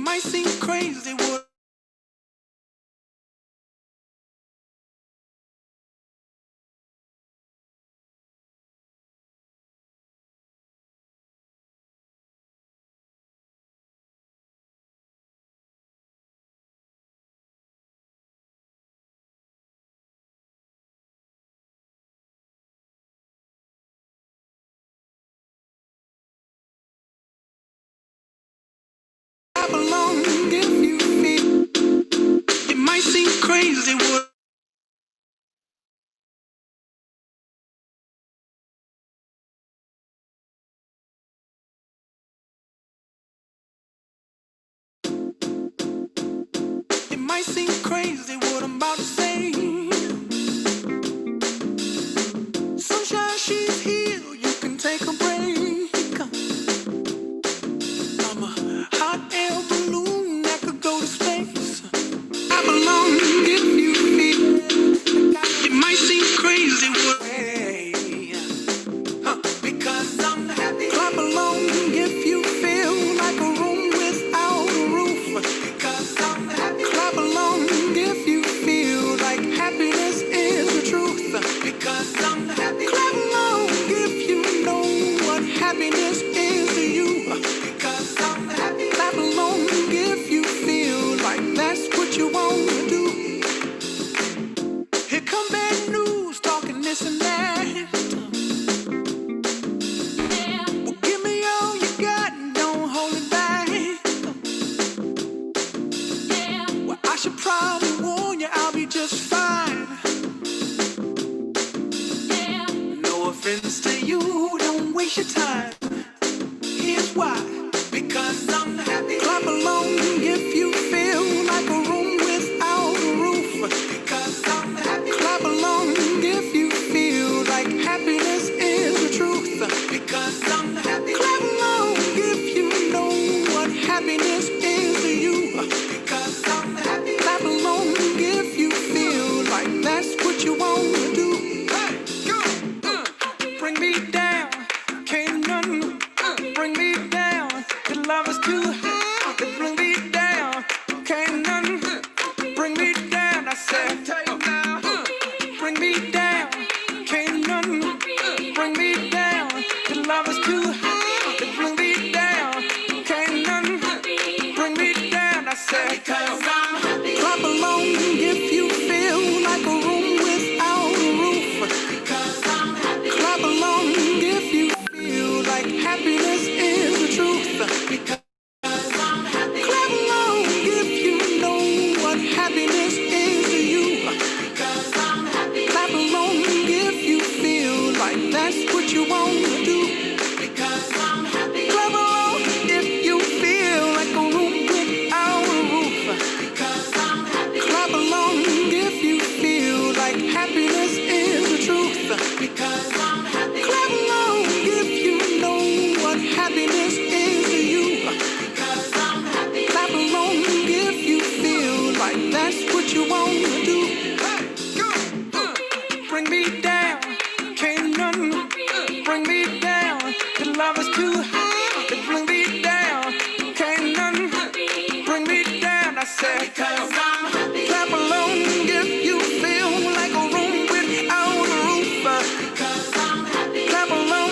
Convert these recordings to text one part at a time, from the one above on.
might seem crazy what I belong if you feel. It might seem crazy what it might seem crazy what I'm about to say. Sunshine, she's here, you can take a break. I'm a hot air balloon that could go to space. I belong if you feel. It might seem crazy what because I'm happy. Clap along if you feel like a room without a roof. Because I'm happy. Clap along if you feel like happiness is the truth. Because I'm happy. Clap along if you know what happiness is to you. Because I'm happy. Clap along if you feel like that's what you want to do. Here come bad news talking this and that. Well, give me all you got and don't hold it back. Well, I should probably warn you, I'll be just fine. No offense to you, don't waste your time. Here's why. Because I'm happy. Clap along if you feel like a room without a roof. Because I'm happy. Clap along if you feel like happiness is the truth. Because I'm happy. Clap along if you know what happiness is to you. Because I'm happy. Clap along if you feel like that's what you want to do. Hey, go, bring me down, can't none bring me down. The love is too high to bring me down, can't none bring me down. I said, bring me down, can't none bring me down. The love is too high to bring me down, can't none bring me down. I said, because I'm happy. Clap along if you feel like a room without a roof. Because I'm happy. Clap along if you feel like happiness is the truth. Because I'm happy. Clap along if you know what happiness is to you. Because I'm happy. Clap along if you feel like that's what you want to do. Because I'm happy. Clap along if you feel like a room without a roof. Because I'm happy. Clap along if you feel like happiness is the truth. Because I'm happy. Clap along if you know what happiness is to you. Because I'm happy. Clap along if you feel like that's what you want to do. Hey, go, bring me down, can't none bring me down. The love is too high to bring me down, can't none bring me down. I said, because I'm happy. Clap along if you feel like a room without a roof. Because I'm happy. Clap along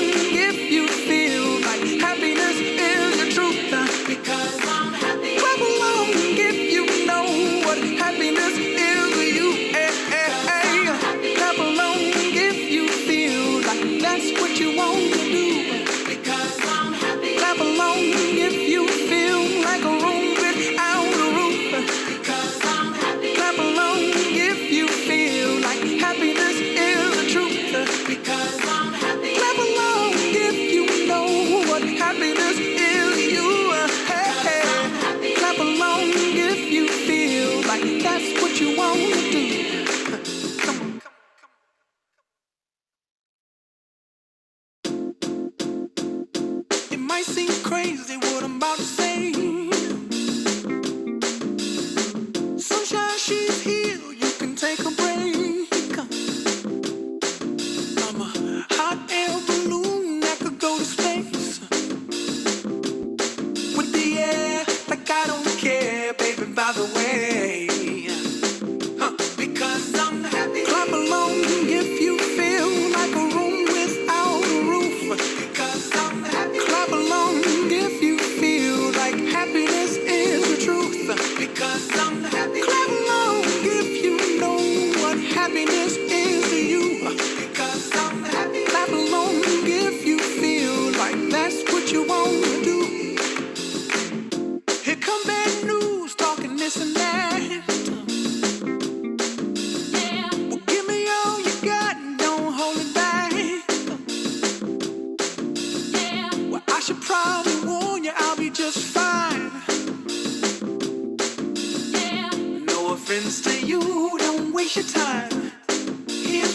if you feel like happiness is the truth. Because I'm happy. Clap along if you know what happiness is to you. Hey, hey, hey. Clap along if you feel like that's what you want to do. Because I'm happy. Clap along if you feel like a room without a roof. Because I'm happy. Clap along if you feel like happiness is the truth. Because I'm happy. Clap along if you know what happiness is to you. Hey, hey. Clap along if you feel like that's what you want to do. Come on. It might seem crazy what I'm about to say. Sunshine, she's here, you can take a break. I'm a hot air balloon that could go to space. With the air like I don't care.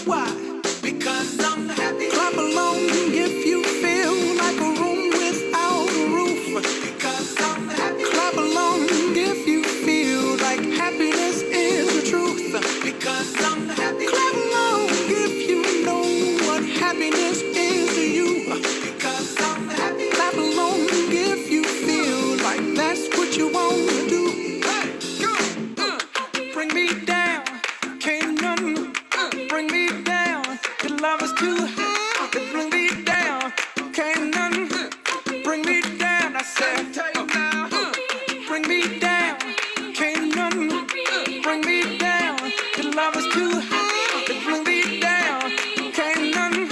Here's why. Because I'm happy. Clap along if you feel like a room without a roof. Because I'm happy. Clap along if you feel like happiness is the truth. Because I'm happy. Clap along if you know what happiness is to you. Because I'm happy. Clap along if you feel like that's what you want to do. Hey, go. Bring me down. Can't none bring me down. Your love is too high. Bring me down. Can't none bring me down. I said, bring me down. Can't none bring me down. Your love is too high. Bring me down. Can't none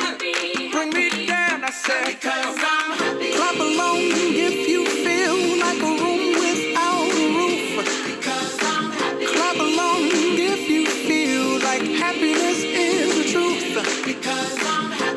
bring me down. I said, because I'm happy. Clap along if you feel like a room without a roof. Because I'm happy. Clap along if you feel like happiness is the truth. Because I'm happy.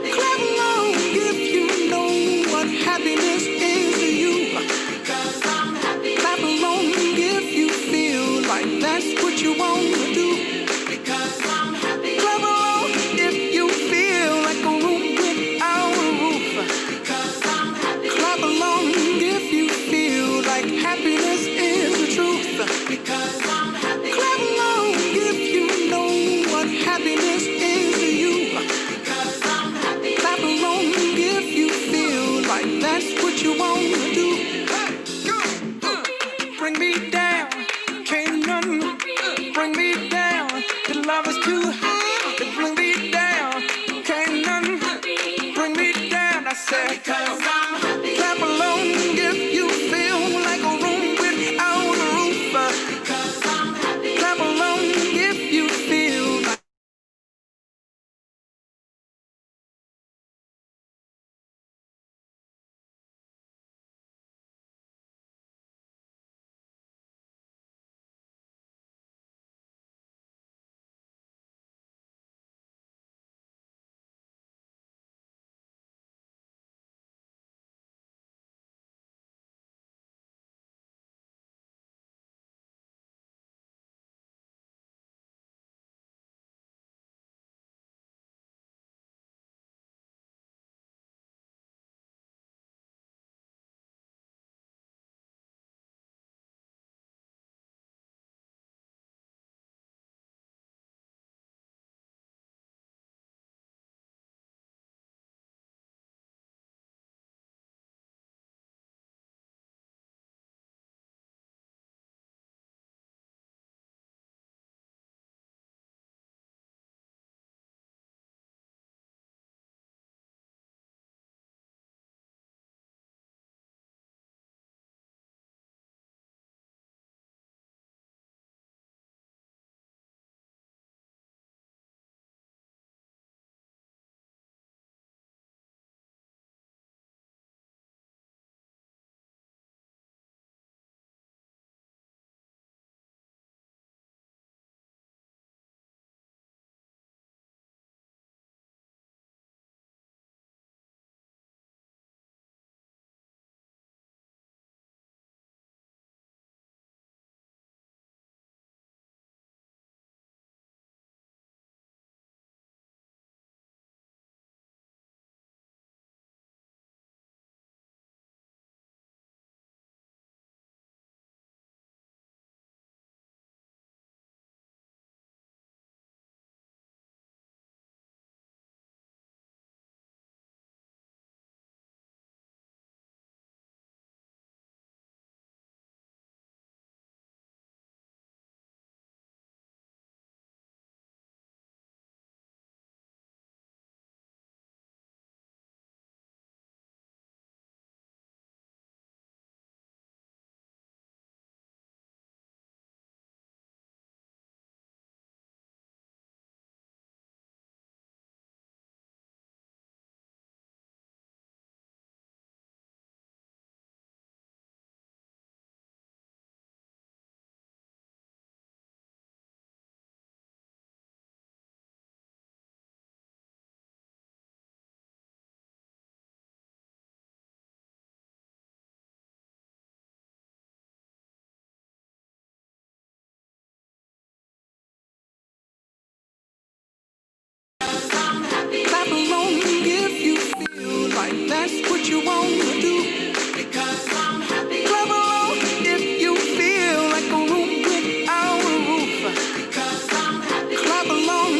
that's what you want to do. Because I'm happy. Clap along if you feel like a room without a roof. Because I'm happy. Clap along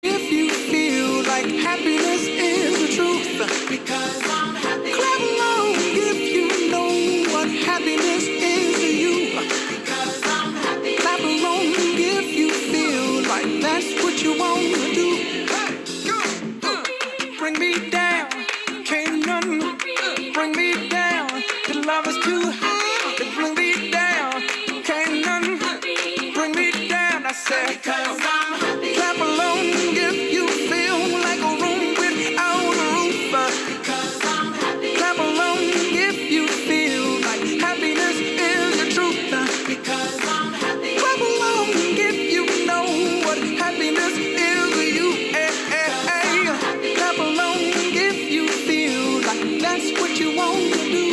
if you feel like happiness is the truth. Because I'm happy. Clap along if you know what happiness is to you. Because I'm happy. Clap along if you feel like that's what you want to do. Bring me down, can't none bring me down. The love is too high to bring me down. Can't none bring me down. I said, because I'm happy. Clap along if you feel like a room without a roof. Because I'm happy. Clap along if you feel like happiness is the truth. Because I'm happy. Clap along if you know what happiness is to you. Clap along if you feel like that's what you want to do.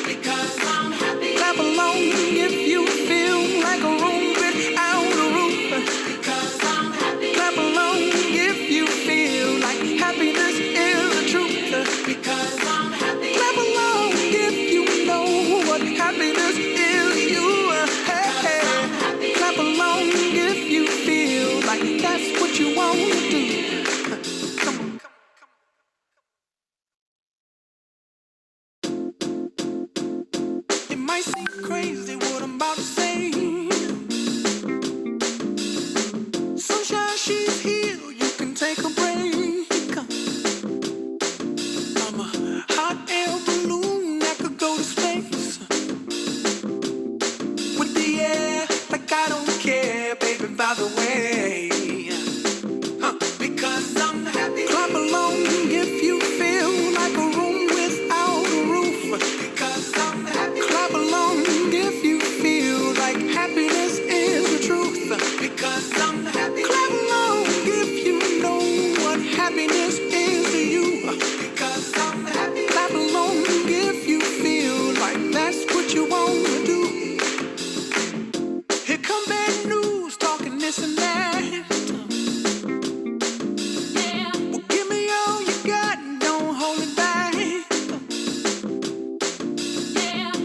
Because I'm happy. Clap along if you feel like a room without a roof. Because I'm happy. Clap along if you feel like happiness is the truth. Because I'm happy. Clap along if you know what happiness is to you. Hey, clap along if you feel like that's what you want to do. It might seem crazy what I'm about to say. Sunshine, she's here, you can take a break. I'm a hot air balloon that could go to space. With the air, like I don't care, baby, by the way. Because I'm happy. Clap along if you feel like a room without a roof. Because I'm happy. Clap along if you feel like happiness is the truth. Because I'm happy. Clap along if you know what happiness is to you. Because I'm happy. Clap along if you feel like that's what you want to do. Here come bad news, talking this and that. Well, give me all you got and don't hold it back.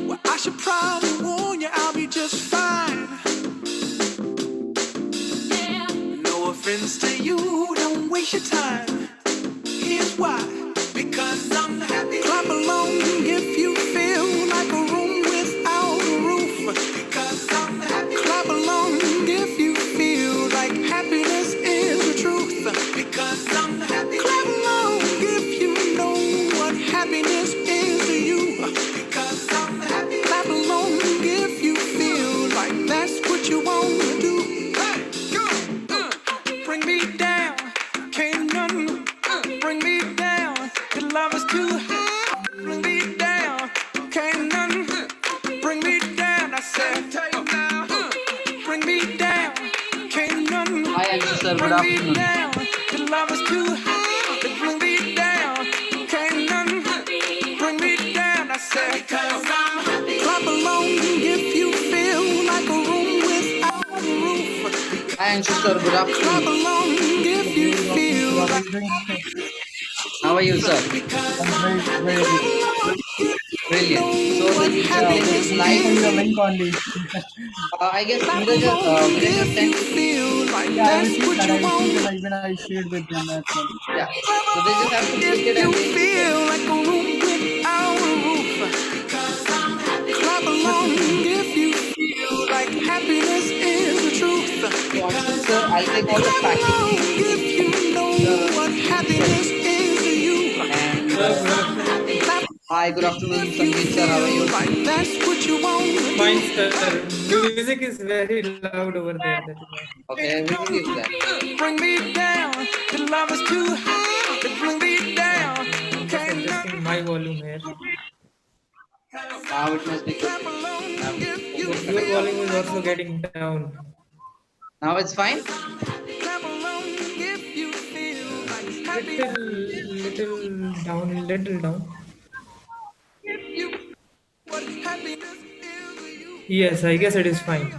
Well, I should probably warn you, I'll be just fine. No offense to you, don't waste your time. Here's why. Because I'm happy. Clap along if you feel like a room without a roof. Because I'm happy. Clap along if you feel like happiness is the truth. Because I'm happy. Clap along if you know what happiness is to you. Because I'm happy. Clap along if you feel like that's what you want to do. Bring me down, can't none bring me down. The love is too high. Bring me down, can't none bring me down. I said, bring me down, can't none Hi, sir. Good bring me afternoon. down. The love is too high. Bring me down, can't none bring me down. I said, because I'm happy. Clap along if you feel like a room without a roof. Hi, sir. Good Clap afternoon. along if you feel How are like you doing, sir? How are you, sir? I'm very, very clap good. along if Brilliant. you So know what the happiness slide, Looking for your is. link only. I guess Clap Neeraj along just if you sent to me. feel like Yeah, I that's received what that. I you received want. that. Even I shared with them as well. Yeah. Clap So they just have to along click if it you and they will get. feel like a room without a roof. Because I'm happy. Clap along if you feel like happiness is the truth. So Anshu, Because sir, I'm I'll take happy. all the Clap packing along if you know what happiness session. is to you. And Sir, good afternoon. Clap hi, good afternoon, if you Sanjeev sir. How are feel you? like that's what you want to Fine, do. sir. Music is very loud over there. That is why. Okay, everything is there. Bring me down. The love is too high. Bring me down. Okay, I'm just Can't adjusting my volume here. Now it must be good. clap along Now, if you But your feel volume is like also getting down. now it's fine. clap along if you feel like happy. Little down, little down. If you what happiness is to you. Yes, I guess it is fine.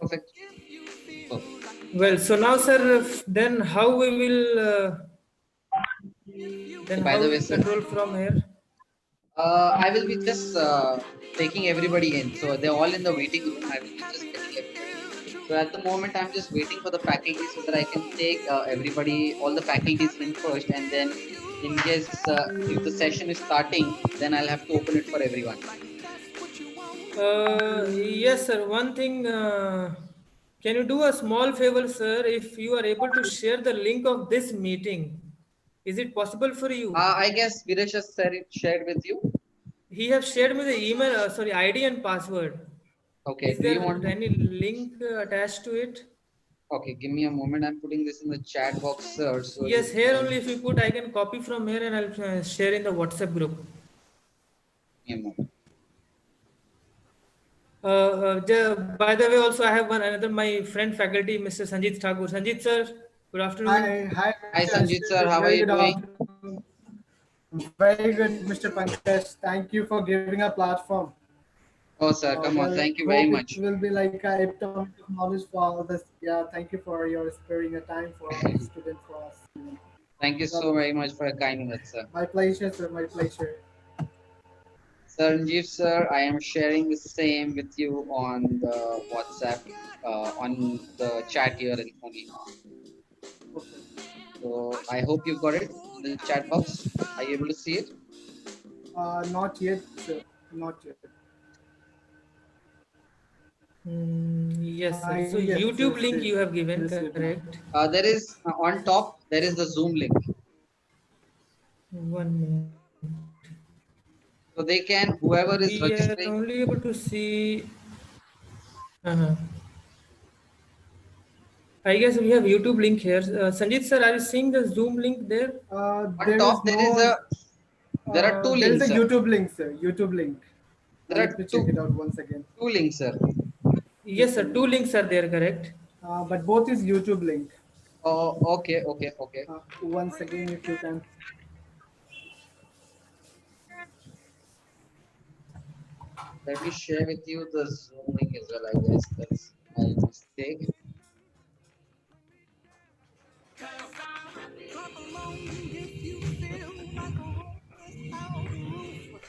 Perfect. If you feel So, Well, so now, sir, then how we will Then By how the way, to sir, control from here? I will be just taking everybody in. So they're all in the waiting room. I will be just getting everybody in. So at the moment, I'm just waiting for the faculty so that I can take everybody, all the faculties in first, and then in case if the session is starting, then I'll have to open it for everyone. Yes, sir. One thing, can you do a small favor, sir? If you are able to share the link of this meeting, is it possible for you? I guess Viresh has shared with you. He have shared me the email, sorry, ID and password. Okay, Is do you there want to? any link attached to it? Okay, give me a moment. I'm putting this in the chat box, sir. So you Yes, here can. only if you put, I can copy from here and I'll share in the WhatsApp group. Give me a moment. By the way, also I have one another my friend faculty, Mr. Sanjit Thakur. Sanjit sir, good afternoon. Hi, Hi, Mr. Sanjit sir. Ashish. How are Very you good doing? afternoon. Very good, Mr. Pankaj. Thank you for giving a platform. Oh, sir, come on. Well, Thank you very hope it much. will be like a epitome of knowledge for all this. Yeah, thank you for your sparing a time for our students for us. Thank you so Well, very much for your kind words, sir. my pleasure, sir. My pleasure. Sir Sanjeev, sir, I am sharing the same with you on the WhatsApp, on the chat here only. Okay. So I hope you've got it in the chat box. Are you able to see it? Not yet, sir. Not yet. Yes, sir. So Yes, YouTube link see. you have given, Received now. correct? There is on top. There is the Zoom link. 1 minute. So they can, whoever is We are registering. only able to see. Uh-huh. I guess we have YouTube link here. Sanjit sir, are you seeing the Zoom link there? On There is top, no. there are two There is links, a sir. YouTube link, sir. YouTube link. There Let are me check it out once again. two links, sir. Yes, Just a sir. Two minute. links are there, correct? But both is YouTube link. Oh, okay, okay, okay. Once again, if you can. Let me share with you the Zoom link as well. I guess that's my mistake. Clap along if you feel like a room without a roof.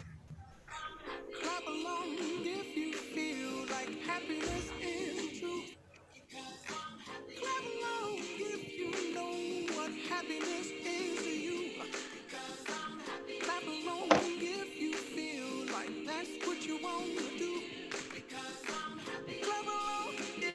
Clap along if you feel like happiness is true. Clap along if you know what happiness is to you. Clap along if you feel like that's what you want to do. Clap along if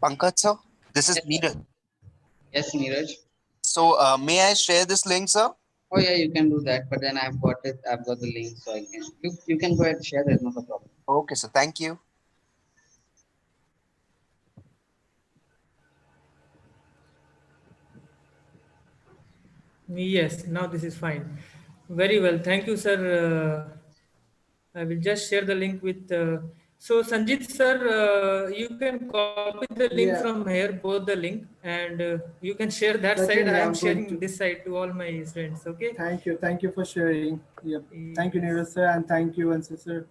Pankaj sir, this is Yes, sir. Neeraj. Yes, Neeraj. So may I share this link, sir? Oh yeah, you can do that. But then I've got it. I've got the link, so I can. You can go ahead and share. There's not a problem. Okay, sir. Thank you. Yes, now this is fine. Very well. Thank you, sir. I will just share the link with. So, Sanjit, sir, you can copy the link Yeah, from here, both the link, and you can share that side. I certainly am I'm going sharing to. this side to all my friends. Okay. Thank you. Thank you for sharing. Yep. Thank you, Neeraj Yes. sir, and thank you, Ansu sir.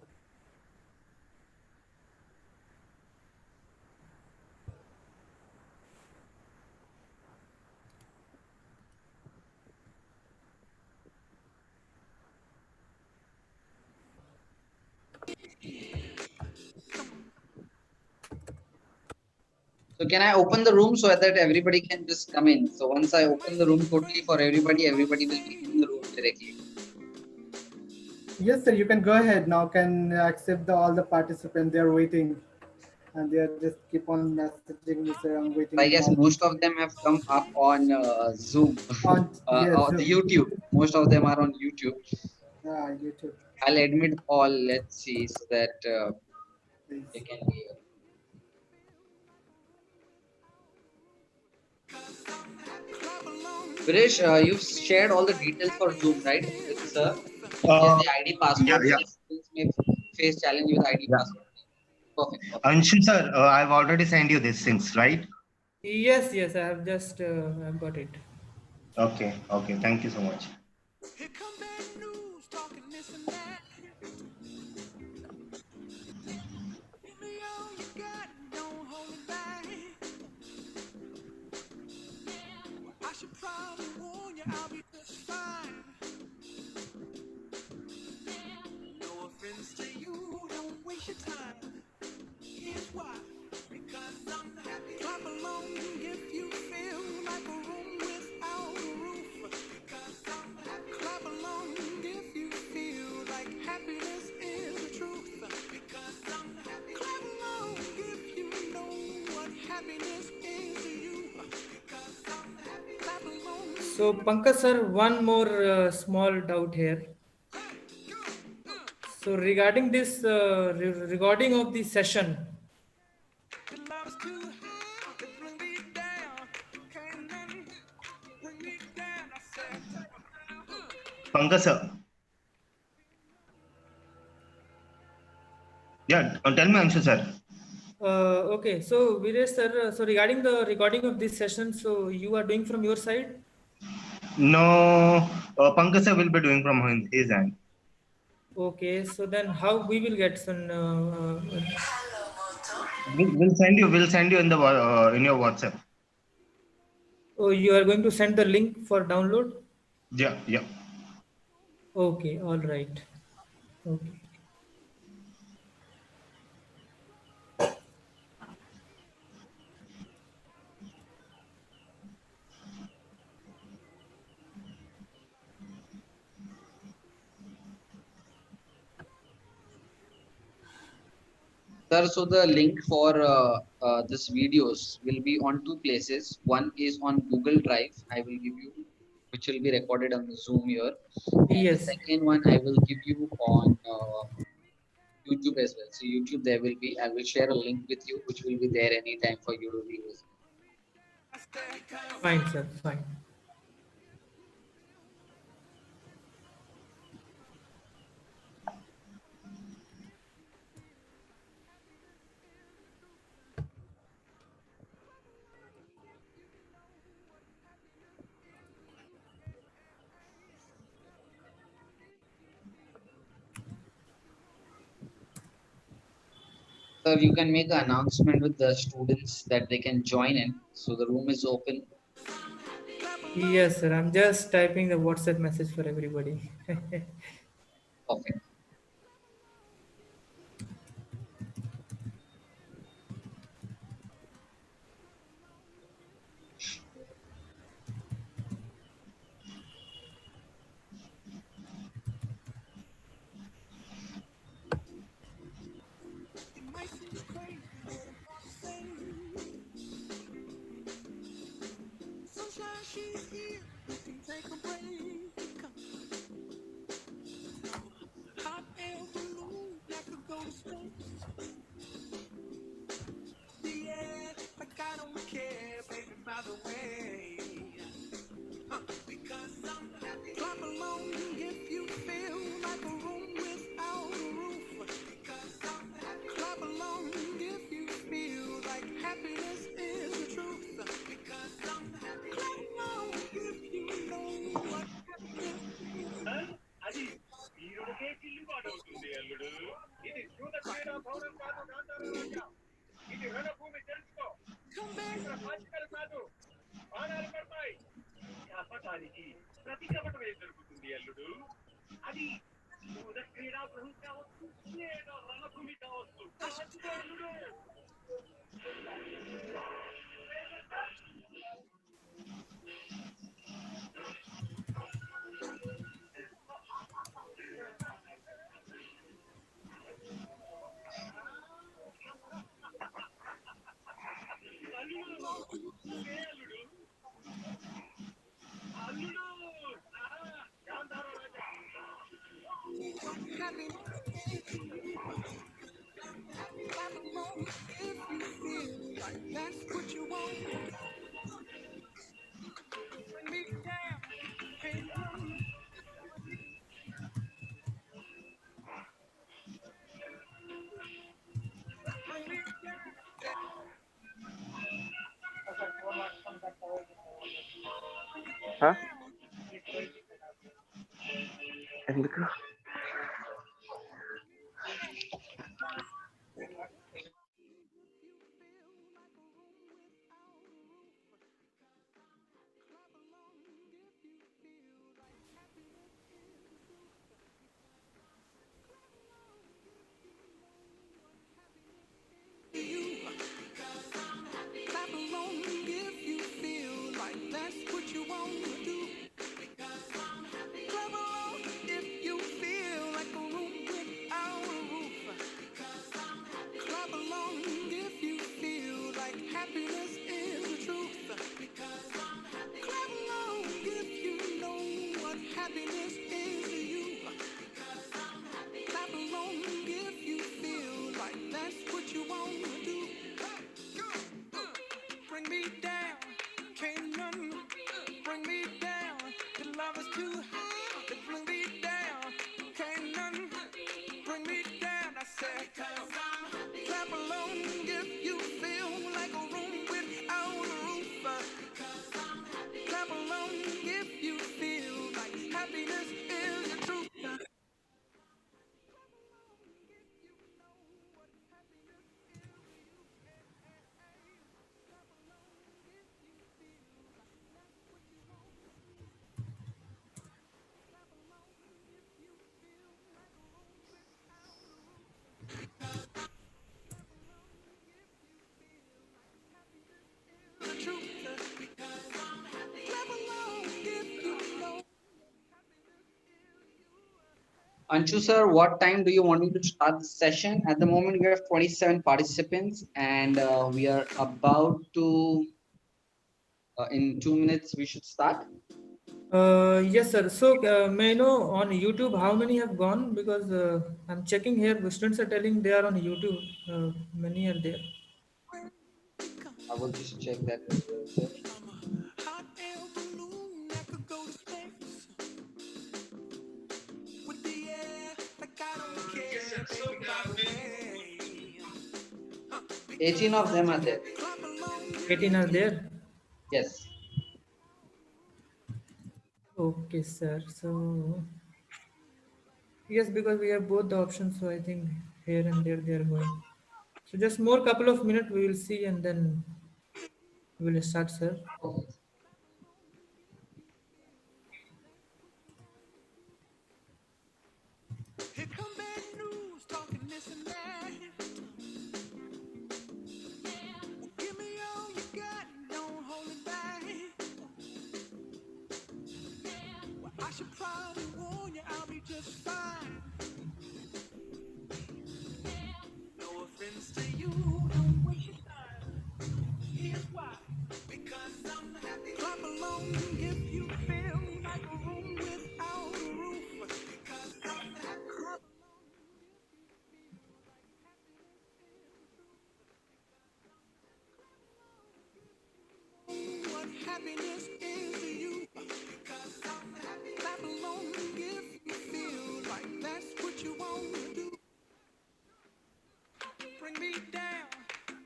So can I open the room so that everybody can just come in? So once I open the room totally for everybody, everybody will be in the room directly. Yes, sir. You can go ahead now. Can accept all the participants. They are waiting, and they are just keep on messaging me, sir. I'm waiting I in guess lobby. most of them have come up on Zoom On yes, or the YouTube. Most of them are on YouTube. YouTube. I'll admit all. Let's see so that they Please. can be. Viresh, you've shared all the details for Zoom, right? With sir. In case Uh, the ID yeah, password, yeah, students may face challenge with ID yeah. password. Perfect. Perfect. Anshu sir, I've already sent you these things, right? Yes, yes, I have just I've got it. Okay, okay. Thank you so much. Here come bad news, talking this and that. Give me all you got, don't hold it back. I should probably warn you, I'll be just fine. No offense to you, don't waste your time. Here's why. Because I'm happy. Clap along if you feel like a room without a roof. Because I'm happy. Clap along if you feel like happiness is the truth. Because I'm happy. Clap along if you know what happiness is to you. Because I'm happy. Clap along. So, Pankaj sir, one more small doubt here. So, regarding this recording of the session, Your love is too high, it bring me down. Can't nothing bring me down. I said, Pankaj sir. Yeah, tell me, Anshu sir. okay. So, Viresh sir, so regarding the recording of this session, so you are doing from your side? No, Pankaj sir will be doing from his end. Okay. So then, how we will get some? We'll send you in your WhatsApp. Oh, you are going to send the link for download? Yeah, yeah. Okay. All right. Okay. Sir, so the link for this videos will be on two places. One is on Google Drive. I will give you, which will be recorded on the Zoom here, and the Yes. second one I will give you on YouTube as well. So YouTube there will be. I will share a link with you, which will be there anytime for you to view. Fine, sir. Fine. Sir, you can make an announcement with the students that they can join in. So the room is open. Yes, sir. I'm just typing the WhatsApp message for everybody. Perfect. it might seem crazy what I'm gonna say. Sunshine, she's here. We can take a break. Hot air balloon that could go to space. Yeah, like I don't care, baby, by the way. Because I'm happy. Clap along if you feel like a room without a roof. Because I'm happy. Clap along if you feel like happiness is the truth. Because I'm happy. Clap along if you know what happiness is. అది వీరుడికే చిల్లుబాటవుతుంది అల్లుడు ఇది జూద క్రీడా భవనం కాదు గాంధార రాజా ఇది రణభూమి తెలుసుకో ఇక్కడ పాచికలు కాదు బాణాలు పడతాయి అబద్ధానికి ప్రతి కపటమే దొరుకుతుంది అల్లుడు అది జూద క్రీడా గృహం కావచ్చు లేదా రణభూమి కావచ్చు అంతే అల్లుడు That's what you want. Bring me down. Can't run. Huh? ఎందుకు? Clap along if you feel like that's what you want to do. Clap along if you feel like a room without a roof. Clap along if you feel like happiness is the truth. Clap along if you know what happiness is to you. Clap along if you feel like that's what you want to do. Bring me down, can't none bring me down. The love is too high to bring me down. Can't none bring me down. I said, clap along if you feel like a room without a roof. Clap along if you feel like happiness is the truth. Anshu sir, what time do you want me to start the session? At the moment, we have 27 participants, and we are about to, in 2 minutes, we should start. Yes, sir. So, may I know on YouTube how many have gone? Because I'm checking here, the students are telling they are on YouTube. Many are there. I will just check that as well, sir. Hot air balloon that could go to space with the air like I don't care, baby, by the way. 18 of them are there. Clap along 18 are there. Yes. Okay, sir. So, yes, because we have both the options, so I think here and there they are going. So, just more couple of minutes we will see, and then we will start, sir. Okay. here come bad news, talking this and that. Give me all you got, don't hold it back. Well, I should probably warn you, I'll be just fine. No offense to you, don't waste your time. Here's why. Because I'm happy. Clap along if you feel like a room without a roof. Because I'm happy. Clap along what happiness is to you. Because I'm happy. Clap along if you feel like that's what you want to do. Bring me down,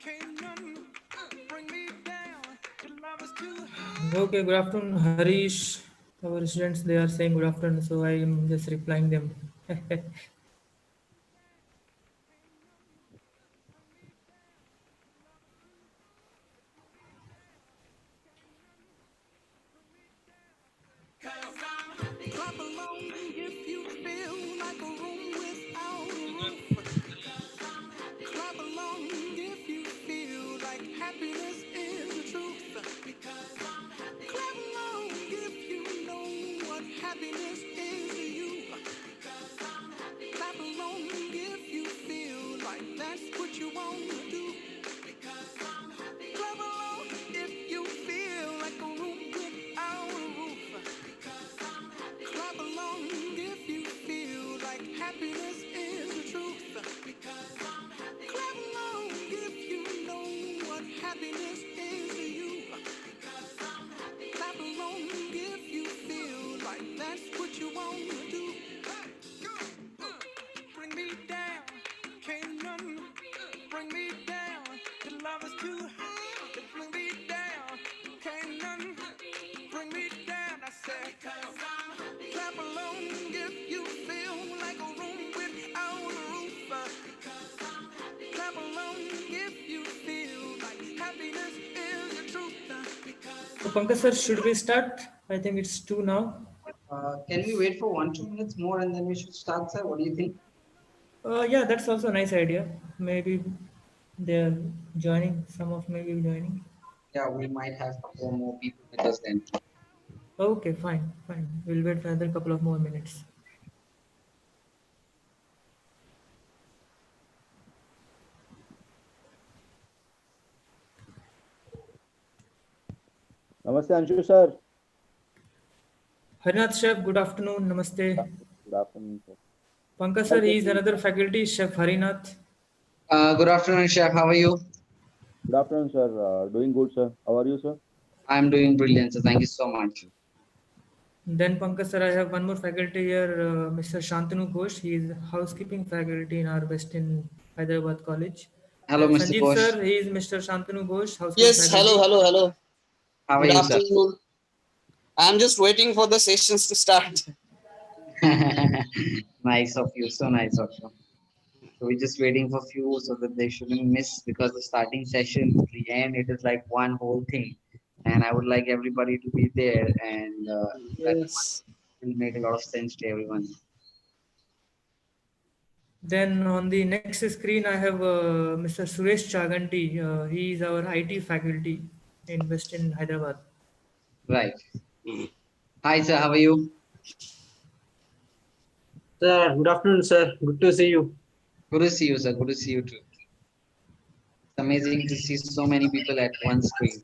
can't none bring me down. Your love is too high. Okay, good afternoon, Harish. Our students they are saying good afternoon, so I am just replying them. Clap along if you feel like a room without a roof. Clap along if you feel like happiness is the truth. Clap along if you know what happiness is to you. Clap along if you feel like that's what you want to do. Clap along if you feel like a room without a roof. Clap along if you feel like happiness is the truth. Clap along if you know what happiness is to you. Clap along if you feel like that's what you want to do. Bring me down, can't none bring me down. The love is too high to bring me down. Can't none bring me down. I Pankaj sir, should we start? I think it's 2 now. Can we wait for 1 2 minutes more and then we should start, sir? What do you think? Yeah, that's also a nice idea. Maybe they're joining. Some of maybe joining. Yeah, we might have a couple more people with us then. Okay, fine, fine. We'll wait for another couple of more minutes. Namaste, Anshu sir. Harinath chef, good afternoon. Namaste. Good afternoon, sir. Pankaj sir, he is another faculty chef Harinath. Good afternoon, Chef. How are you? Good afternoon, sir. Doing good, sir. How are you, sir? I'm doing brilliant, so thank you so much. Then Pankaj sir, I have one more faculty here, Mr. Shantanu Ghosh. He is housekeeping faculty in our Westin Hyderabad College. Hello, And Mr. Sanjeev Ghosh. sir, he is Mr. Shantanu Ghosh, housekeeping Yes, hello, faculty. hello, hello. How are Good you, sir? afternoon. I'm just waiting for the sessions to start. Nice of you, so nice of you. So we're just waiting for few so that they shouldn't miss because the starting session to the end it is like one whole thing, and I would like everybody to be there, and that Yes. will make a lot of sense to everyone. Then on the next screen, I have Mr. Suresh Chaganti. He is our IT faculty in Westin Hyderabad. Right. Hi, sir. How are you? Sir, good afternoon, sir. Good to see you. Good to see you, sir. Good to see you too. It's amazing to see so many people at one screen.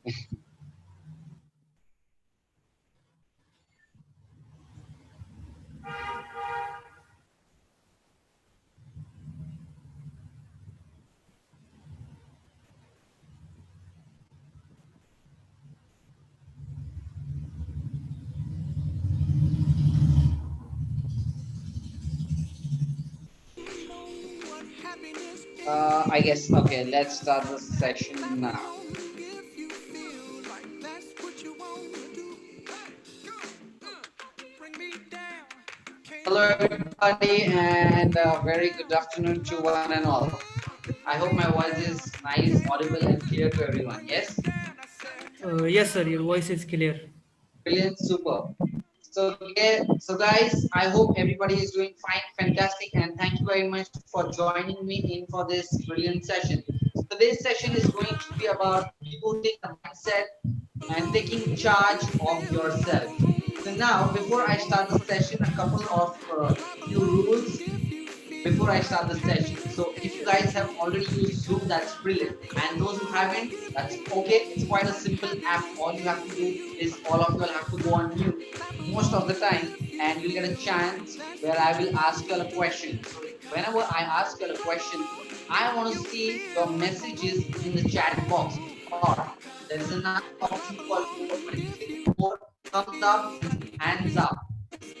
I guess okay. Let's start the session now. Hello, everybody, and very good afternoon to one and all. I hope my voice is nice, audible, and clear to everyone. Yes? Yes, sir, your voice is clear. Brilliant, super. So, so guys, I hope everybody is doing fine, fantastic, and thank you very much for joining me in for this brilliant session. So today's session is going to be about rebooting the mindset and taking charge of yourself. So now, before I start the session, a couple of few rules before I start the session. So if you guys have already used Zoom, that's brilliant. And those who haven't, that's okay. It's quite a simple app. All you have to do is all of you will have to go on mute most of the time, and you'll get a chance where I will ask you all a question. So whenever I ask you all a question, I want to see your messages in the chat box. Or there's another option called more thumbs up, hands up,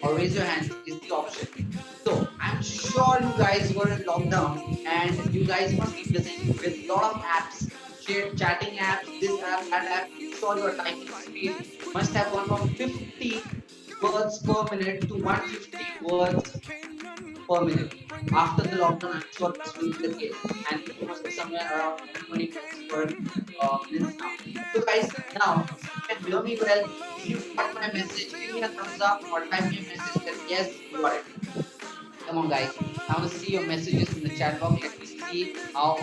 or raise your hands is the option. So I'm sure you guys were in lockdown and you guys must be busy with a lot of apps, chatting apps, this app, that app. I'm sure your typing speed must have gone from 50 words per minute to 150 words per minute. After the lockdown, I'm sure this will be the case. And it must be somewhere around 20 minutes per minutes now. So guys, now you can hear me well. If you got my message, give me a thumbs up or type me a message that yes, you got it. Come on, guys. I want to see your messages in the chat box. Let me see how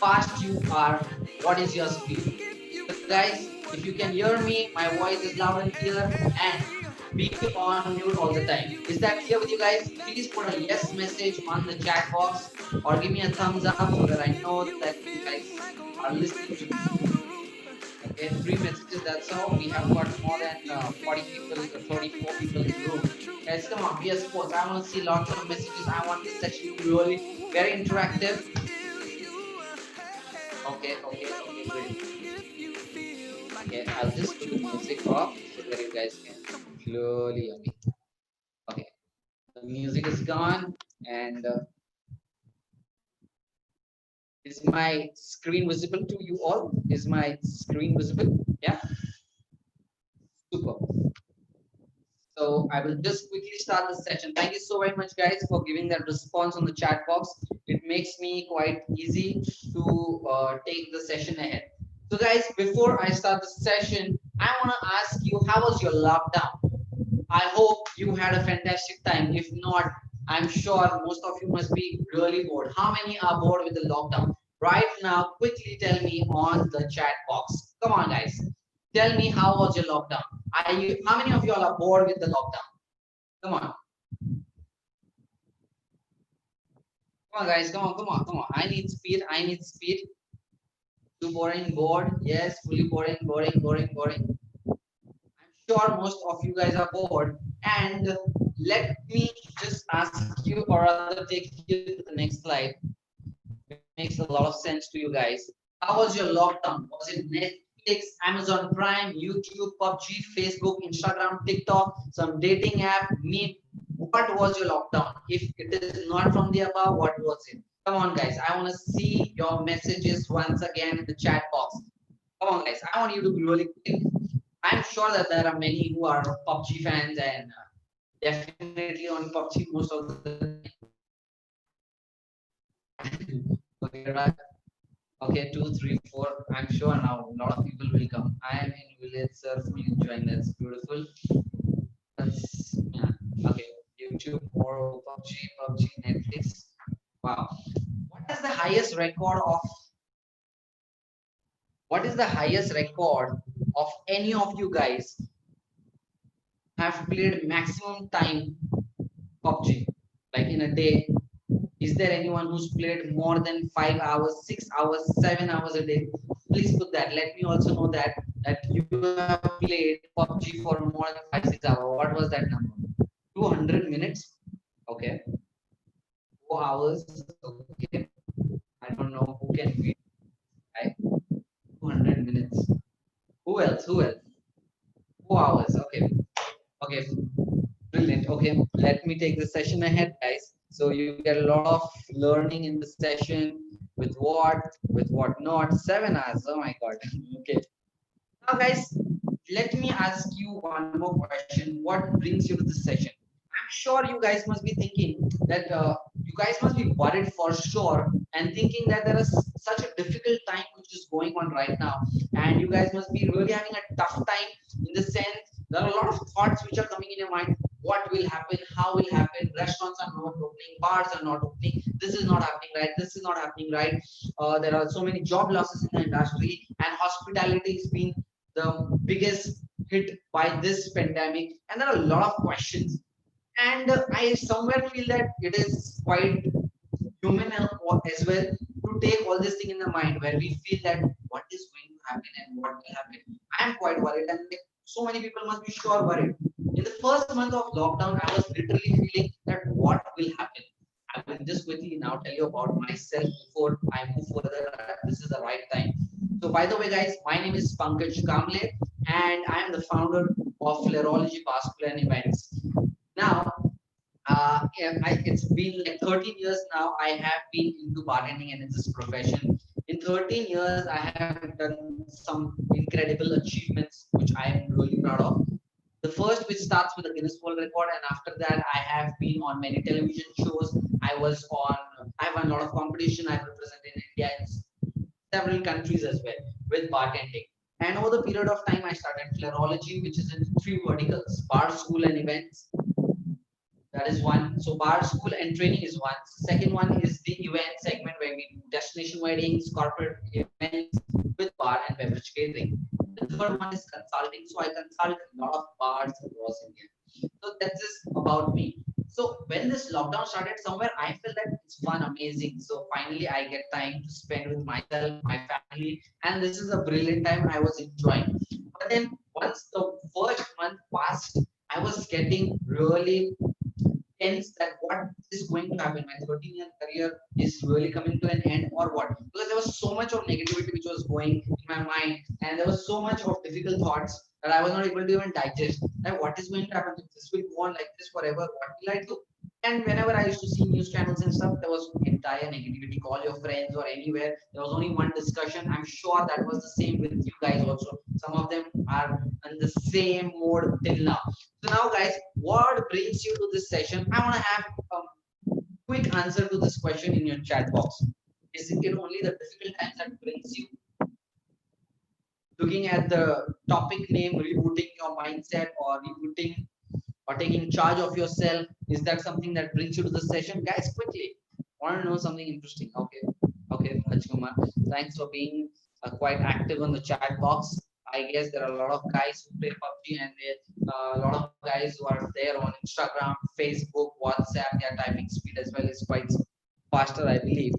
fast you are. What is your speed? So, guys, if you can hear me, my voice is loud and clear, and be on mute all the time. Is that clear with you guys? Please put a yes message on the chat box or give me a thumbs up so that I know that you guys are listening to me. Okay, 3 messages, that's all. We have got more than 40 people, 34 people in the room. Guys, come on, be a sports. I want to see lots of messages. I want this session to be really very interactive. Okay, great. Okay, I'll just put the music off so that you guys can clearly hear me. Okay, the music is gone, and is my screen visible to you all? Is my screen visible? Yeah, super. So I will just quickly start the session. Thank you so very much, guys, for giving that response on the chat box. It makes me quite easy to take the session ahead. So guys, before I start the session, I want to ask you, how was your lockdown? I hope you had a fantastic time. If not, I'm sure most of you must be really bored. How many are bored with the lockdown? Right now, quickly tell me on the chat box. Come on, guys. Tell me, how was your lockdown? How many of you all are bored with the lockdown? Come on. Come on, guys. Come on, come on, come on. I need speed. I need speed. Too boring, bored. Yes, fully boring, boring, boring, boring. I'm sure most of you guys are bored. And let me just ask you, or rather take you to the next slide, which makes a lot of sense to you guys. How was your lockdown? Was it Netflix, Amazon Prime, YouTube, PUBG, Facebook, Instagram, TikTok, some dating app, Meet? What was your lockdown? If it is not from the above, what was it? Come on, guys. I want to see your messages once again in the chat box. Come on, guys. I want you to be really quick. I'm sure that there are many who are PUBG fans and definitely on PUBG most of the time. Okay, right. Okay, 2, 3, 4. I'm sure now a lot of people will come. I am in village surfing, enjoying. That's beautiful. That's, yeah. Okay, YouTube, more PUBG, Netflix. Wow. What is the highest record of? What is the highest record of any of you guys have played maximum time PUBG? Like in a day, is there anyone who's played more than 5 hours, 6 hours, 7 hours a day? Please put that. Let me also know that you have played PUBG for more than 5, 6 hours. What was that number? 200 minutes. Okay. 4 hours. Okay. I don't know who can beat. Right? 200 minutes. Who else? Who else? 4 hours. Okay. Okay. Brilliant. Okay. Let me take the session ahead, guys. So you get a lot of learning in the session with what not. 7 hours. Oh my God. Okay. Now, guys, let me ask you one more question. What brings you to this session? I'm sure you guys must be thinking that you guys must be worried for sure and thinking that there is such a difficult time which is going on right now, and you guys must be really having a tough time in the sense there are a lot of thoughts which are coming in your mind. What will happen? How will happen? Restaurants are not opening, bars are not opening. This is not happening right. This is not happening right. There are so many job losses in the industry, and hospitality has been the biggest hit by this pandemic, and there are a lot of questions. And I somewhere feel that it is quite human as well to take all this thing in the mind where we feel that what is going to happen and what will happen. I am quite worried, and like, so many people must be sure worried. In the first month of lockdown, I was literally feeling that what will happen. I will just quickly now tell you about myself before I move further. This is the right time. So, by the way, guys, my name is Pankaj Kamble, and I am the founder of Flairology Bascule and Events. Now, yeah, it's been like 13 years now. I have been into bartending and in this profession. In 13 years, I have done some incredible achievements, which I am really proud of. The first, which starts with the Guinness World Record, and after that, I have been on many television shows. I won a lot of competition. I represented India in several countries as well with bartending. And over the period of time, I started Flairology, which is in three verticals: bar, school, and events. That is one. So bar, school, and training is one. Second one is the event segment where we do destination weddings, corporate events with bar and beverage catering. The third one is consulting. So I consult a lot of bars across India. So that's just about me. So when this lockdown started, somewhere I felt that it's fun, amazing. So finally I get time to spend with myself, my family, and this is a brilliant time I was enjoying. But then once the first month passed, I was getting really tense that what is going to happen. My 13-year career is really coming to an end or what? Because there was so much of negativity which was going in my mind, and there was so much of difficult thoughts that I was not able to even digest. Like, what is going to happen if this will go on like this forever? What will I do? And whenever I used to see news channels and stuff, there was entire negativity. Call your friends or anywhere. There was only one discussion. I'm sure that was the same with you guys also. Some of them are in the same mode till now. So now, guys, what brings you to this session? I want to have a quick answer to this question in your chat box. Is it only the difficult times that brings you looking at the topic name, rebooting your mindset or rebooting or taking charge of yourself. Is that something that brings you to the session? Guys, quickly. Want to know something interesting? Okay. Okay, Rajkumar. Thanks for being quite active on the chat box. I guess there are a lot of guys who play PUBG and a lot of guys who are there on Instagram, Facebook, WhatsApp. Their typing speed as well is quite faster, I believe.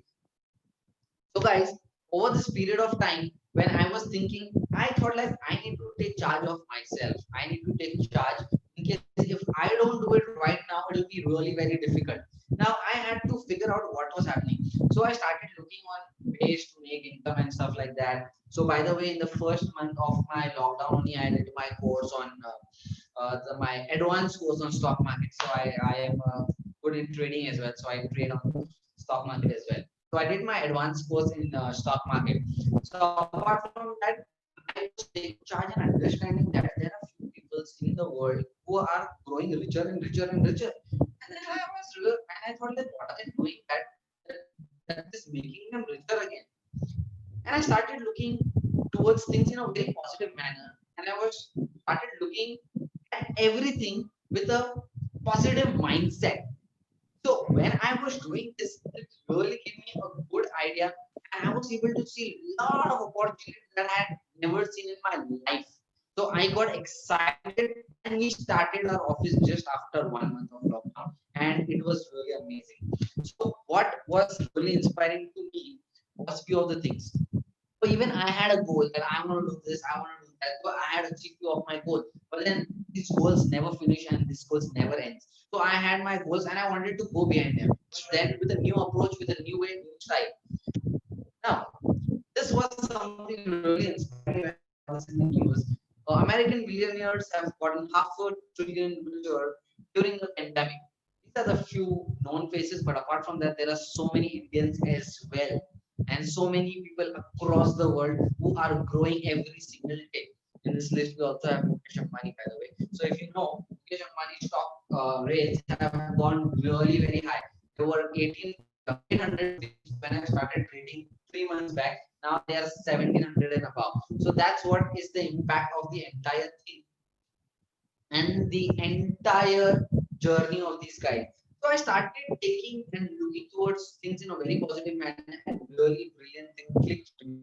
So guys, over this period of time, when I was thinking, I thought like I need to take charge of myself. I need to take charge in case if I don't do it right now, it will be really very difficult. Now I had to figure out what was happening. So I started looking on ways to make income and stuff like that. So by the way, in the first month of my lockdown, only I did my course on my advanced course on stock market. So I am good in trading as well. So I trade on stock market as well. So I did my advanced course in stock market. So apart from that, I was taking charge and understanding that there are few people in the world who are growing richer and richer and richer. And then I was and I thought that what are they doing that is making them richer again? And I started looking towards things in a very positive manner. And I was started looking at everything with a positive mindset. So when I was doing this, it really gave me a good idea, and I was able to see a lot of opportunities that I had never seen in my life. So I got excited, and we started our office just after 1 month of lockdown, and it was really amazing. So what was really inspiring to me was few of the things. So even I had a goal that I want to do this, I want to do that. So I had achieved few of my goals, but then these goals never finish and these goals never ends. So I had my goals and I wanted to go behind them. Then with a new approach, with a new way, new style. Now, this was something really inspiring when I was in the news. American billionaires have gotten half a trillion richer during the pandemic. These are the few known faces, but apart from that, there are so many Indians as well, and so many people across the world who are growing every single day. In this list, we also have Mukesh Ambani, by the way. So if you know, Mukesh Ambani's stock rates have gone really very high. They were 800 when I started trading 3 months back. Now they are 1700 and above. So that's what is the impact of the entire thing and the entire journey of these guys. So I started taking and looking towards things in a very positive manner, and really brilliant thing clicked to me.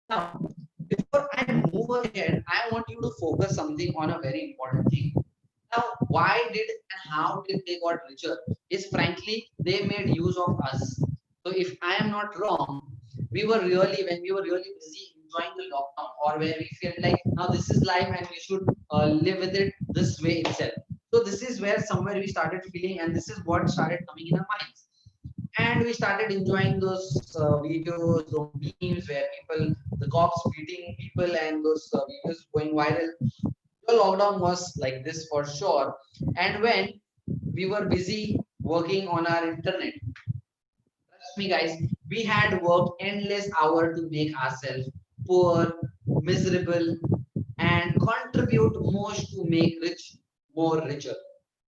Now, before I move ahead, I want you to focus something on a very important thing. Now, why did and how did they got richer? Is frankly they made use of us. So if I am not wrong, we were really when we were really busy enjoying the lockdown, or where we felt like now this is life and we should live with it this way itself. So this is where somewhere we started feeling, and this is what started coming in our minds. And we started enjoying those videos, those memes where people, the cops beating people, and those videos going viral. The lockdown was like this for sure. And when we were busy working on our internet, trust me, guys, we had worked endless hour to make ourselves poor, miserable, and contribute most to make rich more richer.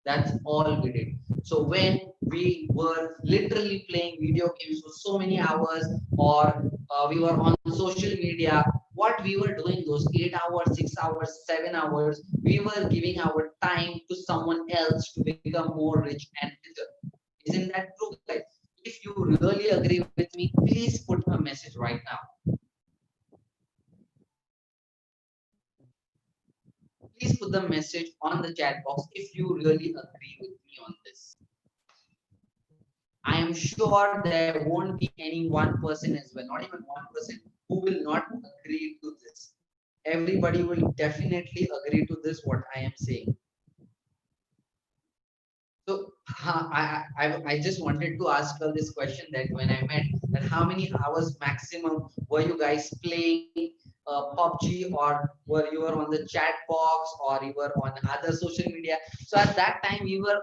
That's all we did. So when we were literally playing video games for so many hours, or we were on social media, what we were doing those 8 hours, 6 hours, 7 hours, we were giving our time to someone else to become more rich and richer. Isn't that true, guys? If you really agree with me, please put a message right now. Please put the message on the chat box if you really agree with me on this. I am sure there won't be any one person as well, not even one person, who will not agree to this. Everybody will definitely agree to this, what I am saying. So I just wanted to ask her this question that when I met that how many hours maximum were you guys playing PUBG, or were you were on the chat box, or you were on other social media? So at that time we were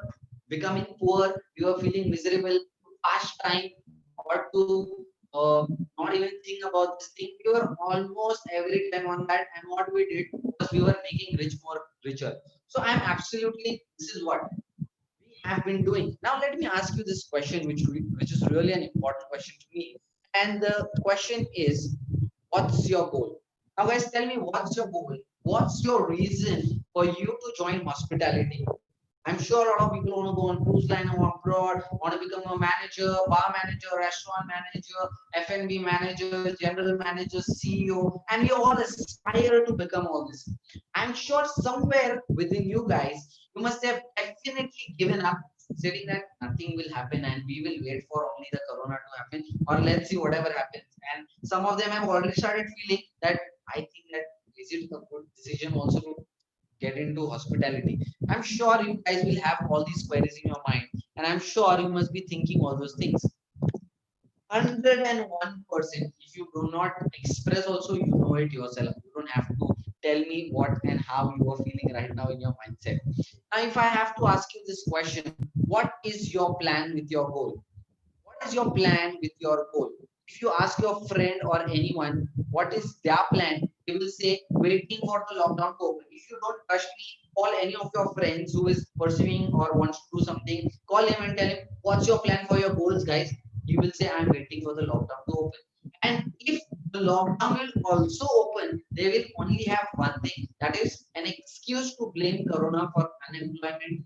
becoming poor, we were feeling miserable, past time, or to not even think about this thing. We were almost every time on that, and what we did was we were making rich more richer. So I'm absolutely, this is what have been doing. Now let me ask you this question, which is really an important question to me. And the question is, what's your goal? Now, guys, tell me what's your goal? What's your reason for you to join hospitality? I'm sure a lot of people want to go on cruise line or abroad, want to become a manager, bar manager, restaurant manager, F&B manager, general manager, CEO, and we all aspire to become all this. I'm sure somewhere within you guys, you must have definitely given up, saying that nothing will happen and we will wait for only the corona to happen, or let's see whatever happens. And some of them have already started feeling that I think that is it a good decision also to get into hospitality. I'm sure you guys will have all these queries in your mind, and I'm sure you must be thinking all those things. 101%. If you do not express, also you know it yourself. You don't have to tell me what and how you are feeling right now in your mindset. Now, if I have to ask you this question, what is your plan with your goal? What is your plan with your goal? If you ask your friend or anyone what is their plan, they will say waiting for the lockdown to open. If you don't trust me, call any of your friends who is pursuing or wants to do something. Call him and tell him what's your plan for your goals, guys. He will say I'm waiting for the lockdown to open. And if the lockdown will also open, they will only have one thing, that is an excuse to blame Corona for unemployment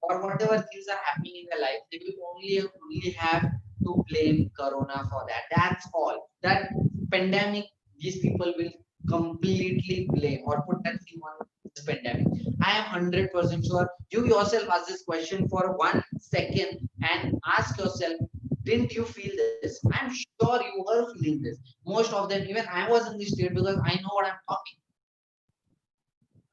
or whatever things are happening in their life, they will only have to blame Corona for that. That's all. That pandemic, these people will completely blame or put that thing on this pandemic. I am 100% sure. You yourself ask this question for 1 second and ask yourself, didn't you feel this? I'm sure you were feeling this. Most of them, even I was in this state because I know what I'm talking.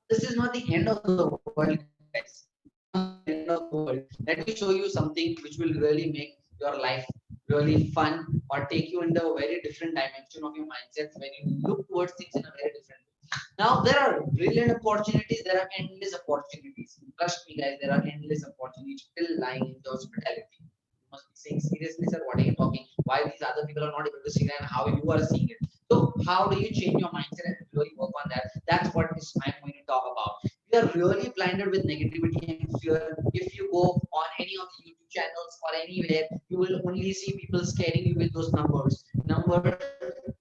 This is not the end of the world, guys. This is not the end of the world. Let me show you something which will really make your life really fun or take you into a very different dimension of your mindset when you look towards things in a very different way. Now, there are brilliant opportunities, there are endless opportunities. Trust me, guys, there are endless opportunities still lying in the hospitality. You must be saying, seriously, sir, what are you talking? Why these other people are not able to see it and how you are seeing it? So, how do you change your mindset and really work on that? That's what is I'm going to talk about. We are really blinded with negativity and fear. If you go on any of the YouTube channels or anywhere, you will only see people scaring you with those numbers. Numbers,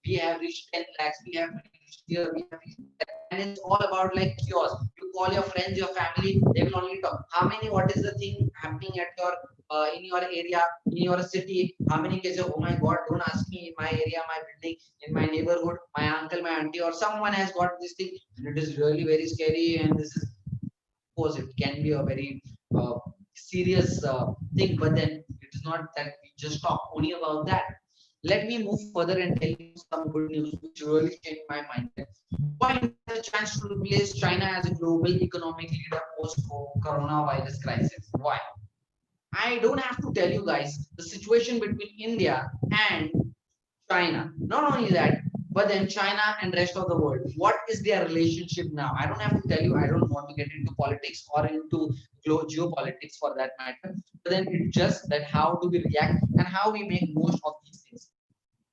we have reached 10 lakhs, we have reached here, we have reached there. And it's all about like chaos. You call your friends, your family, they will only talk. How many, what is the thing happening at your in your area, in your city? How many cases? Oh my God, don't ask me in my area, my building, in my neighborhood, my uncle, my auntie, or someone has got this thing, and it is really very scary. And this is, of course, it can be a very serious thing, but then it is not that we just talk only about that. Let me move further and tell you some good news which really changed my mindset. Why India has a chance to replace China as a global economic leader post coronavirus crisis? Why? I don't have to tell you guys the situation between India and China. Not only that, but then China and rest of the world. What is their relationship now? I don't have to tell you. I don't want to get into politics or into geopolitics for that matter. But then it's just that how do we react and how we make most of these things.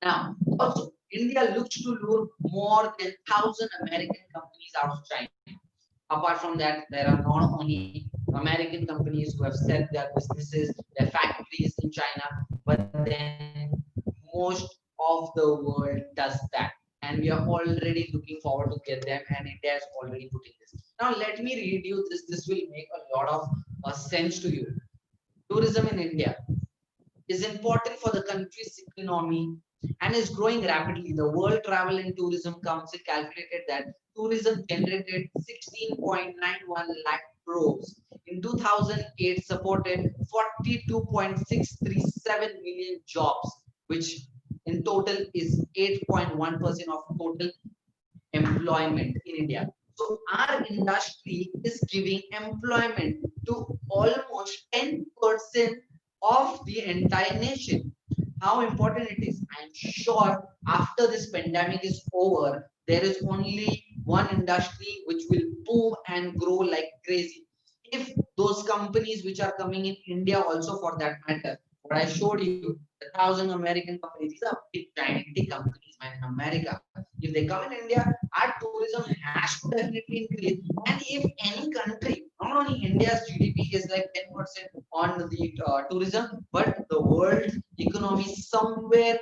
Now, also, India looks to lure more than 1,000 American companies out of China. Apart from that, there are not only American companies who have set their businesses, their factories in China, but then most of the world does that. And we are already looking forward to get them, and India is already putting this. Now, let me read you this. This will make a lot of sense to you. Tourism in India is important for the country's economy and is growing rapidly. The World Travel and Tourism Council calculated that tourism generated 16.91 lakh crores. In 2008, supported 42.637 million jobs, which in total is 8.1% of total employment in India. So our industry is giving employment to almost 10% of the entire nation. How important it is. I'm sure after this pandemic is over, there is only one industry which will boom and grow like crazy. If those companies which are coming in India also for that matter, what I showed you, the 1,000 American companies, these are big gigantic companies, man, in America. If they come in India, our tourism has to definitely increase. And if any country, not only India's GDP is like 10% on the tourism, but the world economy somewhere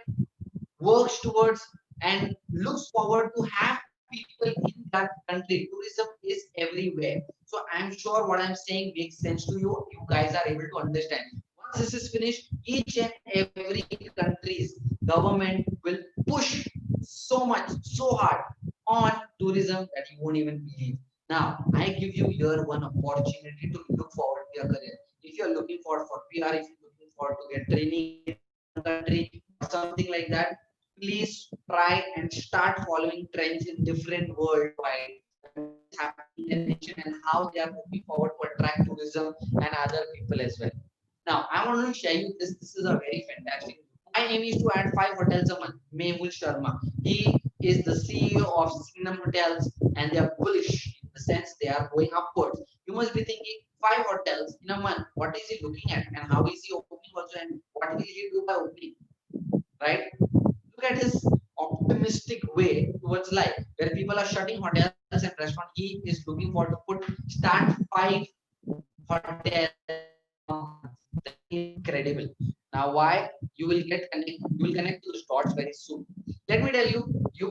works towards and looks forward to have people in that country. Tourism is everywhere. So I'm sure what I'm saying makes sense to you. You guys are able to understand. Once this is finished, each and every country's government will push so much, so hard on tourism that you won't even believe. Now, I give you here one opportunity to look forward to your career. If you're looking forward for PR, if you're looking forward to get training in a country or something like that, please try and start following trends in different worldwide. What is happening in their nation and how they are moving forward to attract tourism and other people as well. Now, I want to share you this. This is a very fantastic. My aim is to add 5 hotels a month. Mehul Sharma. He is the CEO of Sinam Hotels, and they are bullish in the sense they are going upwards. You must be thinking 5 hotels in a month. What is he looking at, and how is he opening also, and what will he do by opening? Right? Look at his optimistic way towards life, where people are shutting hotels and restaurants. He is looking forward to start 5 hotels. That's incredible. Now, why you will connect to the dots very soon. Let me tell you,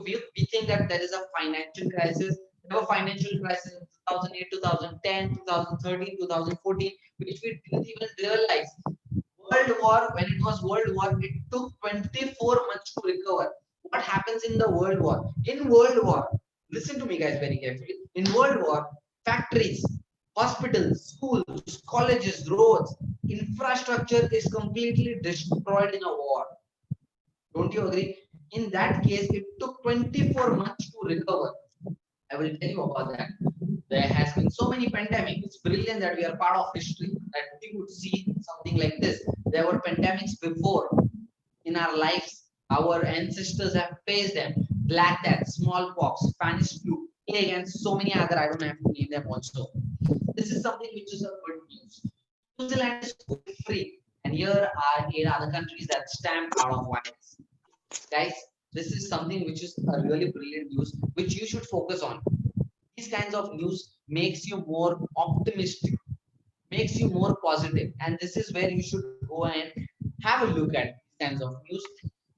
we think that there is a financial crisis. There was financial crisis in 2008, 2010, 2013, 2014, which we didn't even realize. World War, when it was World War, it took 24 months to recover. What happens in the World War? In World War, listen to me guys very carefully. In World War, factories, hospitals, schools, colleges, roads, infrastructure is completely destroyed in a war. Don't you agree? In that case, it took 24 months to recover. I will tell you about that. There has been so many pandemics. It's brilliant that we are part of history, that we would see something like this. There were pandemics before in our lives. Our ancestors have faced them. Black Death, smallpox, Spanish flu, plague, and so many other. I don't have to name them also. This is something which is a good news. New Zealand is free, and here are 8 other countries that stamp out of violence. Guys, this is something which is a really brilliant news, which you should focus on. These kinds of news makes you more optimistic, makes you more positive, and this is where you should go and have a look at these kinds of news.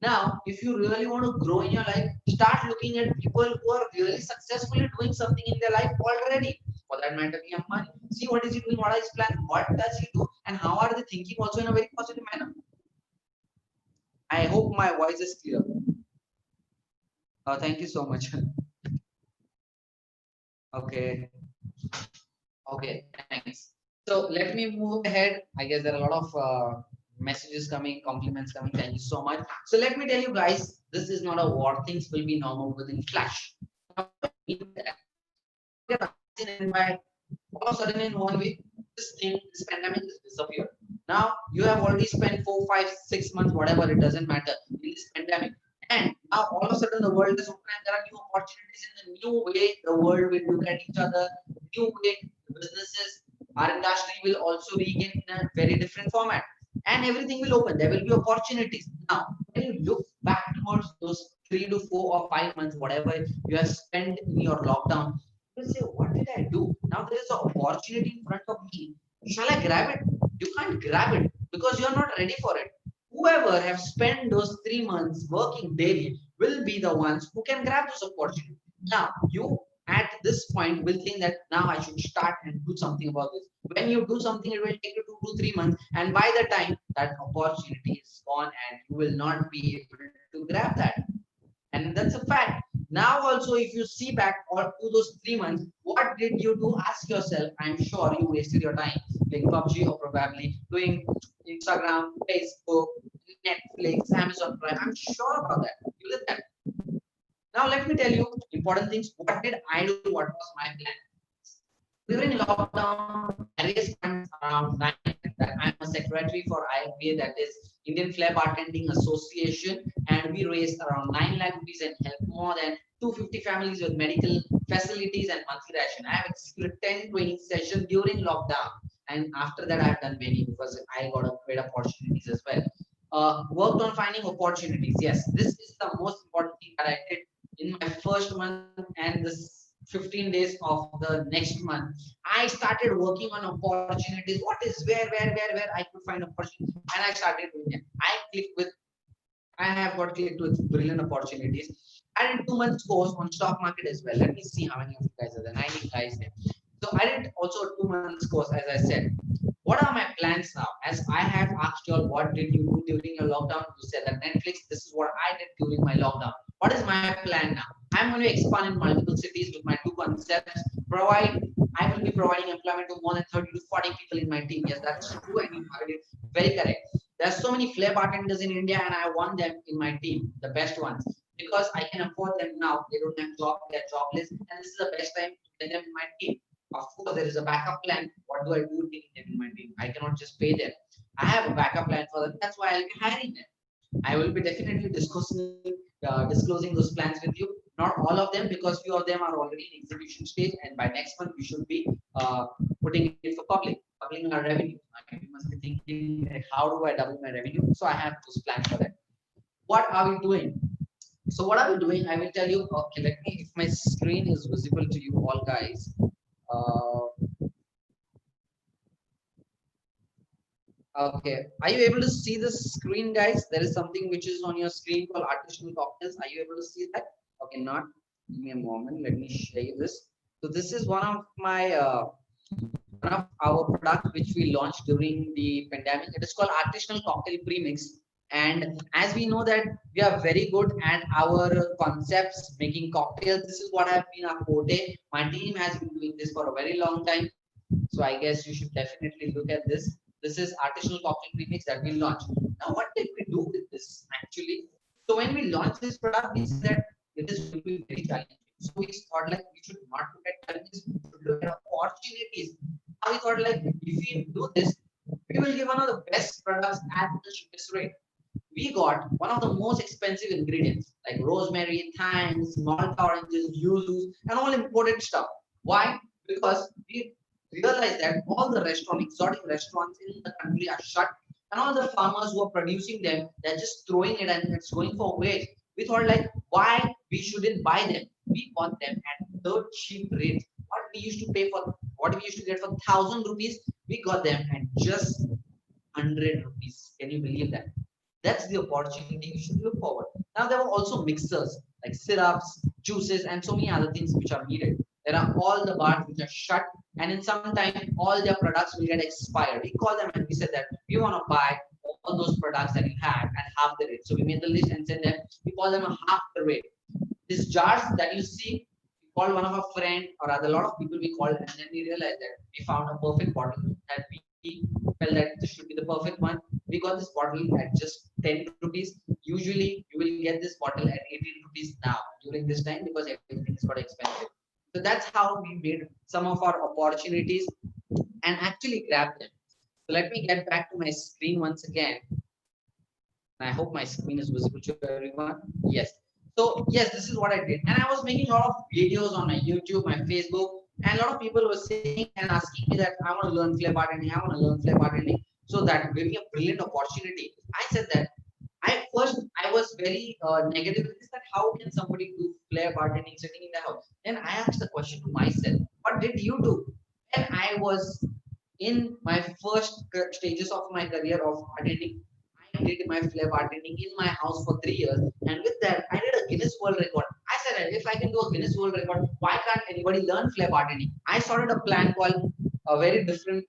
Now, if you really want to grow in your life, start looking at people who are really successfully doing something in their life already. For that matter, Amman, see what is he doing, what is his plan, what does he do, and how are they thinking also in a very positive manner. I hope my voice is clear. Thank you so much. Okay. Okay, thanks. So let me move ahead. I guess there are a lot of messages coming, compliments coming. Thank you so much. So let me tell you guys, this is not a war. Things will be normal within flash. And by all of a sudden in one week, this pandemic has disappeared. Now you have already spent 4, 5, 6 months, whatever, it doesn't matter, in this pandemic. And now all of a sudden the world is open and there are new opportunities in the new way the world will look at each other, new way the businesses, our industry will also regain in a very different format. And everything will open. There will be opportunities. Now, when you look back towards those 3 to 4 or 5 months, whatever you have spent in your lockdown, you will say, what did I do? Now there is an opportunity in front of me. Shall I grab it? You can't grab it because you're not ready for it. Whoever have spent those 3 months working daily will be the ones who can grab this opportunity. Now, you at this point will think that now I should start and do something about this. When you do something, it will take you 2 to 3 months, and by the time that opportunity is gone, and you will not be able to grab that. And that's a fact. Now, also, if you see back or to those 3 months, what did you do? Ask yourself. I'm sure you wasted your time playing PUBG or probably doing Instagram, Facebook, Netflix, Amazon Prime. I'm sure about that. You did that. Now, let me tell you important things. What did I do? What was my plan? During lockdown, I raised funds around 9. I'm a secretary for IFBA, that is Indian Flair Bartending Association, and we raised around 9 lakh rupees and helped more than 250 families with medical facilities and monthly ration. I have executed 10 training sessions during lockdown, and after that, I have done many because I got a great opportunities as well. Worked on finding opportunities. Yes, this is the most important thing that I did in my first month and this 15 days of the next month. I started working on opportunities. What is where I could find opportunities, and I started doing it. I clicked with I have got clicked with brilliant opportunities. I did 2 months course on stock market as well. Let me see how many of you guys are there. 90 guys there. So I did also a 2 months course, as I said. What are my plans now? As I have asked you all, what did you do during your lockdown? You said that Netflix, this is what I did during my lockdown. What is my plan now? I'm going to expand in multiple cities with my 2 concepts. I will be providing employment to more than 30 to 40 people in my team. Yes, that's true, and you heard it very correct. There's so many flair bartenders in India, and I want them in my team, the best ones, because I can afford them now. They don't have job, they're jobless, and this is the best time to get them in my team. Of course, there is a backup plan. What do I do taking them in my team? I cannot just pay them. I have a backup plan for them. That's why I'll be hiring them. I will be definitely disclosing those plans with you. Not all of them, because few of them are already in execution stage, and by next month we should be putting it for publishing our revenue. You must be thinking, how do I double my revenue? So I have those plans for that. What are we doing? So what are we doing? I will tell you. Okay, let me. If my screen is visible to you all, guys. Okay, are you able to see the screen, guys? There is something which is on your screen called artisanal cocktails. Are you able to see that? Okay, not. Give me a moment. Let me show you this. So this is one of my one of our products which we launched during the pandemic. It is called artisanal cocktail premix. And as we know that we are very good at our concepts, making cocktails. This is what have been our forte. My team has been doing this for a very long time. So I guess you should definitely look at this. This is artisanal cocktail premix that we launched. Now, what did we do with this actually? So when we launched this product, we said that it is going to be very challenging. So we thought like we should not look at challenges, we should look at opportunities. Now we thought like if we do this, we will give one of the best products at the cheapest rate. We got one of the most expensive ingredients like rosemary, thyme, malt oranges, yuzu, and all imported stuff. Why? Because we realized that all the exotic restaurants in the country are shut, and all the farmers who are producing them, they're just throwing it and it's going for waste. We thought like, why we shouldn't buy them? We bought them at the cheap rate. What we used to get for 1,000 rupees, we got them at just 100 rupees. Can you believe that? That's the opportunity you should look forward. Now there were also mixers like syrups, juices, and so many other things which are needed. There are all the bars which are shut, and in some time all their products will get expired. We call them and we said that we want to buy all those products that you have at half the rate. So we made the list and said that we call them a half the rate. These jars that you see, we called one of our friend or other a lot of people we called, and then we realized that we found a perfect bottle that we felt that this should be the perfect one. We got this bottle at just 10 rupees. Usually you will get this bottle at 18 rupees now during this time because everything is got expensive. So that's how we made some of our opportunities and actually grabbed them. So let me get back to my screen once again. I hope my screen is visible to everyone. Yes. So yes, this is what I did. And I was making a lot of videos on my YouTube, my Facebook, and a lot of people were saying and asking me that I want to learn flare bartending, I want to learn flare bartending. So that gave me a brilliant opportunity. I said that I was very negative with this, that how can somebody do flare bartending sitting in the house? Then I asked the question to myself, what did you do? And I was in my first stages of my career of bartending. I did my flare bartending in my house for 3 years, and with that, I did a Guinness World Record. I said, if I can do a Guinness World Record, why can't anybody learn flare bartending? I started a plan called a very different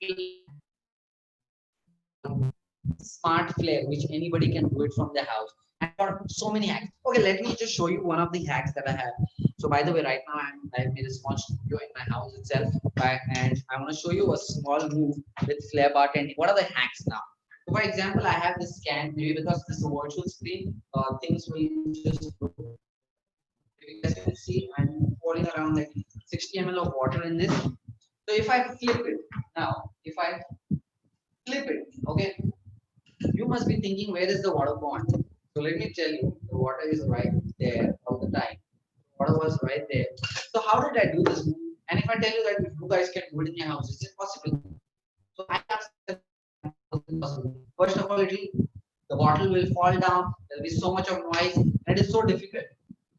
smart flare, which anybody can do it from their house. And got so many hacks. Okay, let me just show you one of the hacks that I have. So by the way, right now I've made a small studio in my house itself, and I want to show you a small move with flare bartending. What are the hacks now? So for example, I have this can, maybe because this is a virtual screen, things will just go. As you can see, I'm pouring around like 60 ml of water in this. So if I flip it now, if I flip it, okay, you must be thinking, where is the water gone? So let me tell you, the water is right there all the time. Water was right there. So how did I do this? And if I tell you that if you guys can do it in your house, is it possible? So I asked, first of all, the bottle will fall down. There will be so much of noise, and it is so difficult.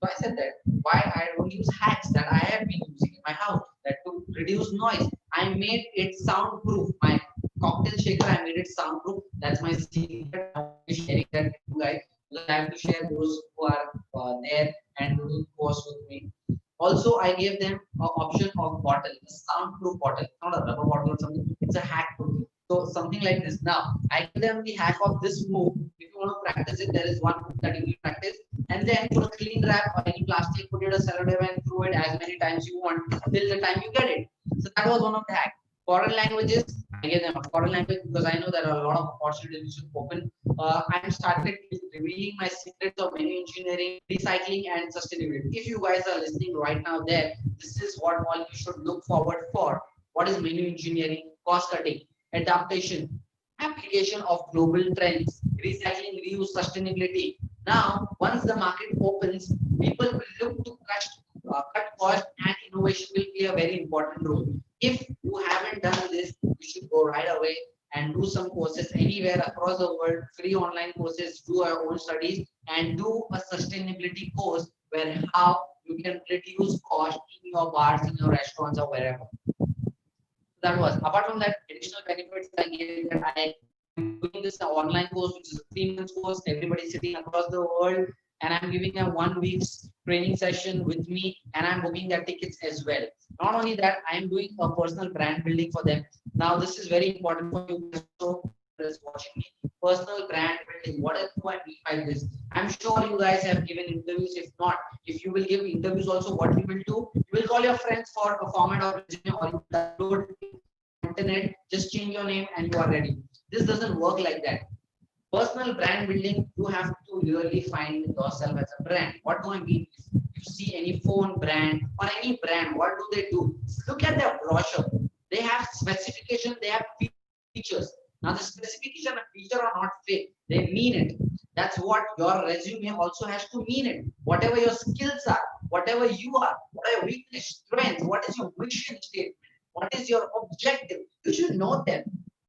So I said that why I don't use hacks that I have been using in my house that to reduce noise. I made it soundproof. My cocktail shaker, I made it soundproof. That's my secret. I'm sharing that with you guys. because I have to share those who are there and doing course with me. Also, I gave them an option of bottle, a soundproof bottle. It's not a rubber bottle or something. It's a hack proof. So something like this. Now, I give them the hack of this move. If you want to practice it, there is one move that you will practice. And then put a clean wrap or any plastic, put it a cellotape and throw it as many times you want till the time you get it. So that was one of the hacks. Foreign languages, I gave them a foreign language because I know there are a lot of opportunities which will open. I'm started revealing my secrets of menu engineering, recycling, and sustainability. If you guys are listening right now, there, this is what all you should look forward for. What is menu engineering? Cost cutting, adaptation, application of global trends, recycling, reuse, sustainability. Now, once the market opens, people will look to cut cost, and innovation will play a very important role. If you haven't done this, you should go right away and do some courses anywhere across the world, free online courses, do our own studies, and do a sustainability course where how you can reduce cost in your bars, in your restaurants, or wherever. That was apart from that additional benefits I gave that I am doing this online course, which is a 3 months course. Everybody sitting across the world, and I'm giving them 1 week's training session with me, and I'm booking their tickets as well. Not only that, I am doing a personal brand building for them. Now, this is very important for you guys. So, is watching me. Personal brand building. What do I mean by this? I'm sure you guys have given interviews. If not, if you will give interviews also, what you will do, you will call your friends for a format of resume or you download internet, just change your name and you are ready. This doesn't work like that. Personal brand building, you have to really find yourself as a brand. What do I mean? If you see any phone brand or any brand, what do they do? Look at their brochure. They have specification, they have features. Now the specification and feature are not fake. They mean it. That's what your resume also has to mean it. Whatever your skills are, whatever you are, what are your weakness, strengths, what is your mission statement, what is your objective? You should know them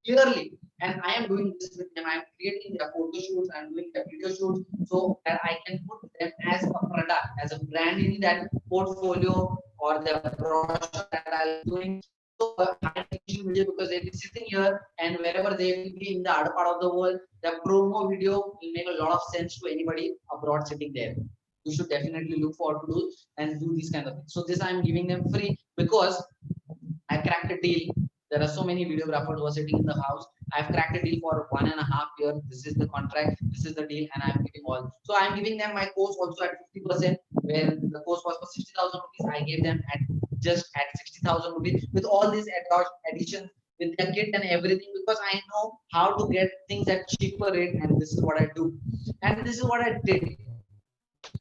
clearly. And I am doing this with them. I'm creating their photo shoots, I'm doing their video shoots so that I can put them as a product, as a brand in that portfolio or the brochure that I'm doing. So high attention video because they'll be sitting here and wherever they will be in the other part of the world, the promo video will make a lot of sense to anybody abroad sitting there. You should definitely look forward to do and do these kind of things. So this I'm giving them free because I cracked a deal. There are so many videographers who are sitting in the house. I've cracked a deal for 1.5 years. This is the contract. This is the deal, and I'm giving all. So I'm giving them my course also at 50%. Where the course was for 60,000 rupees, I gave them at just at 60,000 rupees with all these additions with their kit and everything because I know how to get things at cheaper rate, and this is what I do, and this is what I did.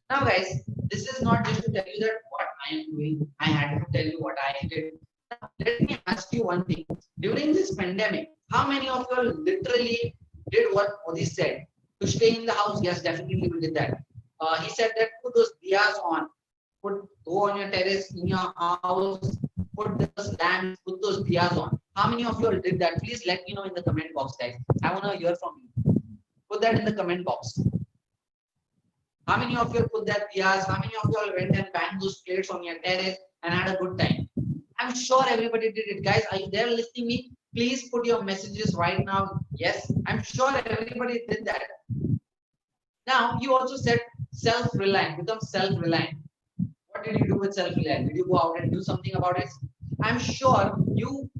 Now, guys, this is not just to tell you that what I am doing. I had to tell you what I did. Now, let me ask you one thing. During this pandemic, how many of you literally did what Modi said? To stay in the house, yes, definitely we did that. He said that put those diyas on, go on your terrace in your house, put those lamps, put those diyas on. How many of you all did that? Please let me know in the comment box, guys. I want to hear from you. Put that in the comment box. How many of you put that diyas? How many of you all went and banged those plates on your terrace and had a good time? I'm sure everybody did it. Guys, are you there listening me? Please put your messages right now. Yes, I'm sure everybody did that. Now, you also said self-reliant, become self-reliant. What did you do with self-reliant? Did you go out and do something about it? I'm sure you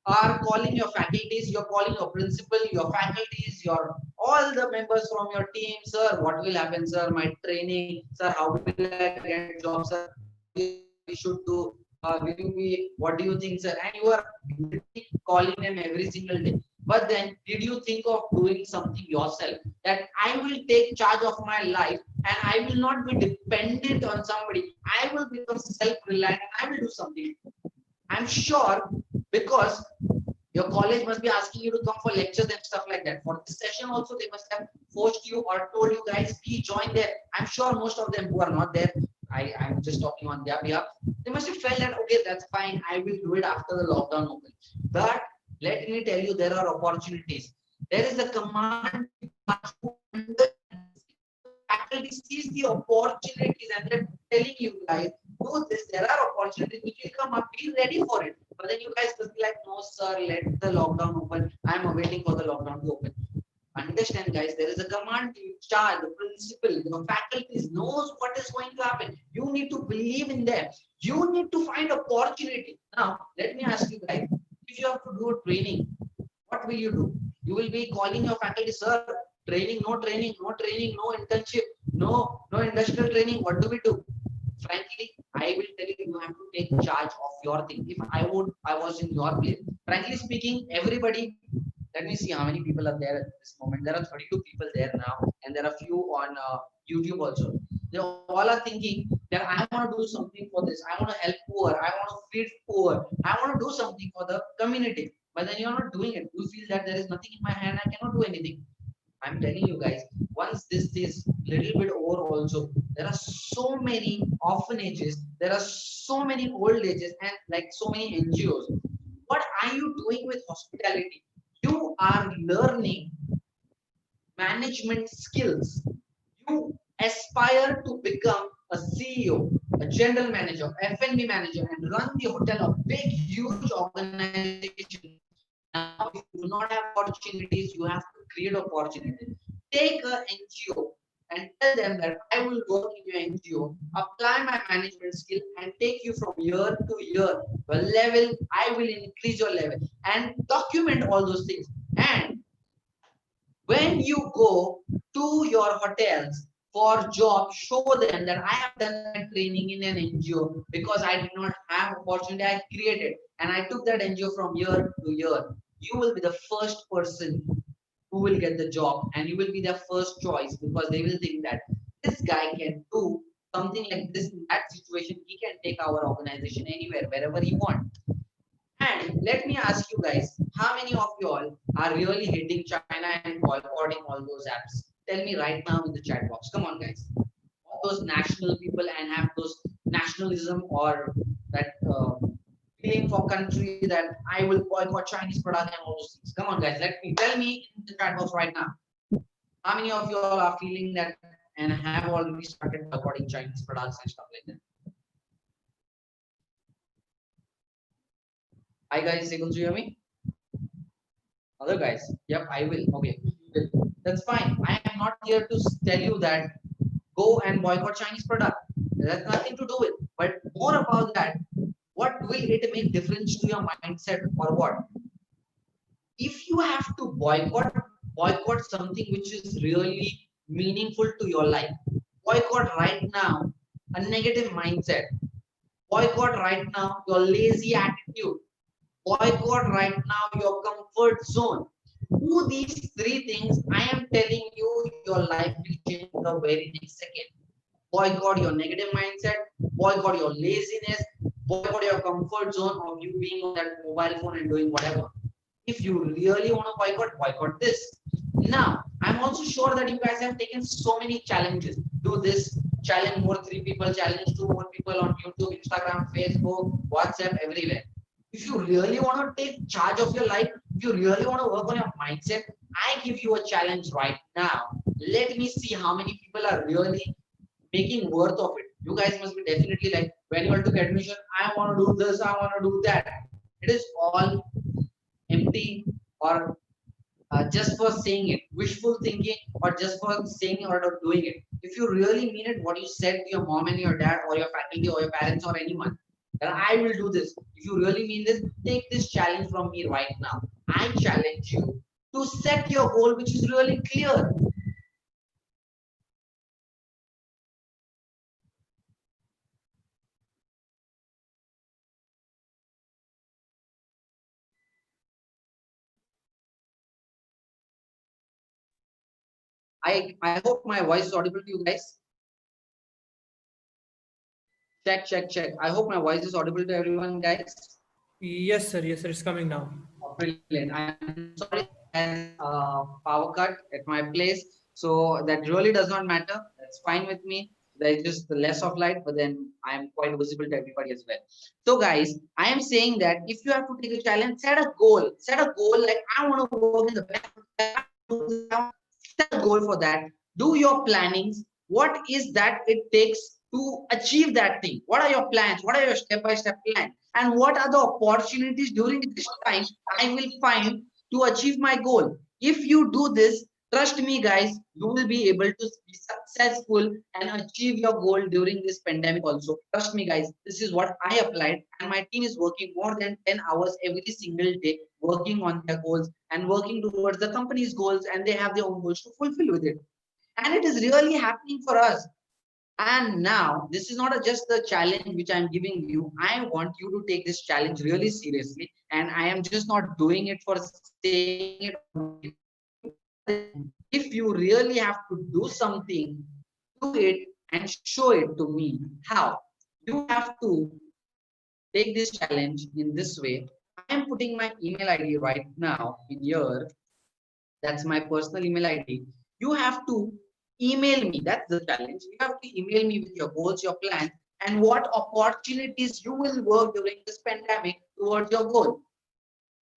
are calling your faculties, you're calling your principal, your faculties, your all the members from your team, sir, what will happen, sir? My training, sir, how will I get a job, sir? We should do. Will you be, what do you think, sir? And you are calling them every single day. But then, did you think of doing something yourself? That I will take charge of my life and I will not be dependent on somebody. I will become self-reliant. I will do something. I'm sure because your college must be asking you to come for lectures and stuff like that. For this session also, they must have forced you or told you guys, please join there. I'm sure most of them who are not there, I'm just talking on their behalf. They must have felt that, okay, that's fine. I will do it after the lockdown opens. But let me tell you, there are opportunities. There is a command faculty sees the opportunities and they're telling you guys, do this, there are opportunities which will come up, be ready for it. But then you guys will be like, no, sir, let the lockdown open. I'm waiting for the lockdown to open. Understand, guys, there is a command in charge, the principal, the faculties knows what is going to happen. You need to believe in them. You need to find opportunity. Now, let me ask you guys, if you have to do a training, what will you do? You will be calling your faculty, sir, training, no training, no training, no internship, no industrial training. What do we do? Frankly, I will tell you, you have to take charge of your thing. If I was in your place. Frankly speaking, everybody, let me see how many people are there at this moment. There are 32 people there now, and there are few on YouTube also. They all are thinking that I want to do something for this. I want to help poor. I want to feed poor. I want to do something for the community. But then you're not doing it. You feel that there is nothing in my hand. I cannot do anything. I'm telling you guys, once this is little bit over also, there are so many orphanages, there are so many old ages and like so many NGOs. What are you doing with hospitality? You are learning management skills. You aspire to become a CEO, a general manager, F&B manager, and run the hotel, a big, huge organization. Now, if you do not have opportunities, you have to create opportunities. Take an NGO and tell them that I will work in your NGO, apply my management skill, and take you from year to year. A level, I will increase your level and document all those things. And when you go to your hotels for job, show them that I have done my training in an NGO because I did not have opportunity. I created and I took that NGO from year to year. You will be the first person who will get the job and you will be their first choice because they will think that this guy can do something like this in that situation. He can take our organization anywhere, wherever he wants. And let me ask you guys, how many of you all are really hating China and boycotting all those apps? Tell me right now in the chat box. Come on, guys. All those national people and have those nationalism or that feeling for country that I will boycott Chinese product and all those things. Come on, guys. Tell me in the chat box right now. How many of you all are feeling that and have already started boycotting Chinese products and stuff like that? Hi guys, able to hear me? Other guys, yep, I will. Okay, that's fine. I am not here to tell you that go and boycott Chinese product. That's nothing to do with. But more about that, what will it make difference to your mindset or what? If you have to boycott something which is really meaningful to your life. Boycott right now a negative mindset. Boycott right now your lazy attitude. Boycott right now your comfort zone. Do these three things. I am telling you, your life will change the very next second. Boycott your negative mindset, boycott your laziness, boycott your comfort zone of you being on that mobile phone and doing whatever. If you really want to boycott this. Now, I'm also sure that you guys have taken so many challenges. Do this, challenge more 3 people, challenge 2 more people on YouTube, Instagram, Facebook, WhatsApp, everywhere. If you really want to take charge of your life, if you really want to work on your mindset, I give you a challenge right now. Let me see how many people are really making worth of it. You guys must be definitely like, when you took admission, I want to do this, I want to do that. It is all empty or just for saying it, wishful thinking, or just for saying or not doing it. If you really mean it, what you said to your mom and your dad or your faculty or your parents or anyone, that I will do this. If you really mean this, take this challenge from me right now. I challenge you to set your goal, which is really clear. I hope my voice is audible to you guys. Check. I hope my voice is audible to everyone, guys. Yes, sir. Yes, sir. It's coming now. Oh, brilliant. I'm sorry, power cut at my place. So that really does not matter. That's fine with me. There's just less of light, but then I'm quite visible to everybody as well. So guys, I am saying that if you have to take a challenge, set a goal. Set a goal like I want to work in the best. Set a goal for that. Do your plannings. What is that it takes to achieve that thing? What are your plans? What are your step-by-step plans? And what are the opportunities during this time I will find to achieve my goal? If you do this, Trust me, guys, you will be able to be successful and achieve your goal during this pandemic also. Trust me, guys, this is what I applied, and my team is working more than 10 hours every single day, working on their goals and working towards the company's goals, and they have their own goals to fulfill with it. And it is really happening for us. And now, this is not just a challenge which I'm giving you. I want you to take this challenge really seriously. And I am just not doing it for saying it or doing it. If you really have to do something, do it and show it to me. How? You have to take this challenge in this way. I am putting my email ID right now in here. That's my personal email ID. You have to email me. That's the challenge. You have to email me with your goals, your plans, and what opportunities you will work during this pandemic towards your goal.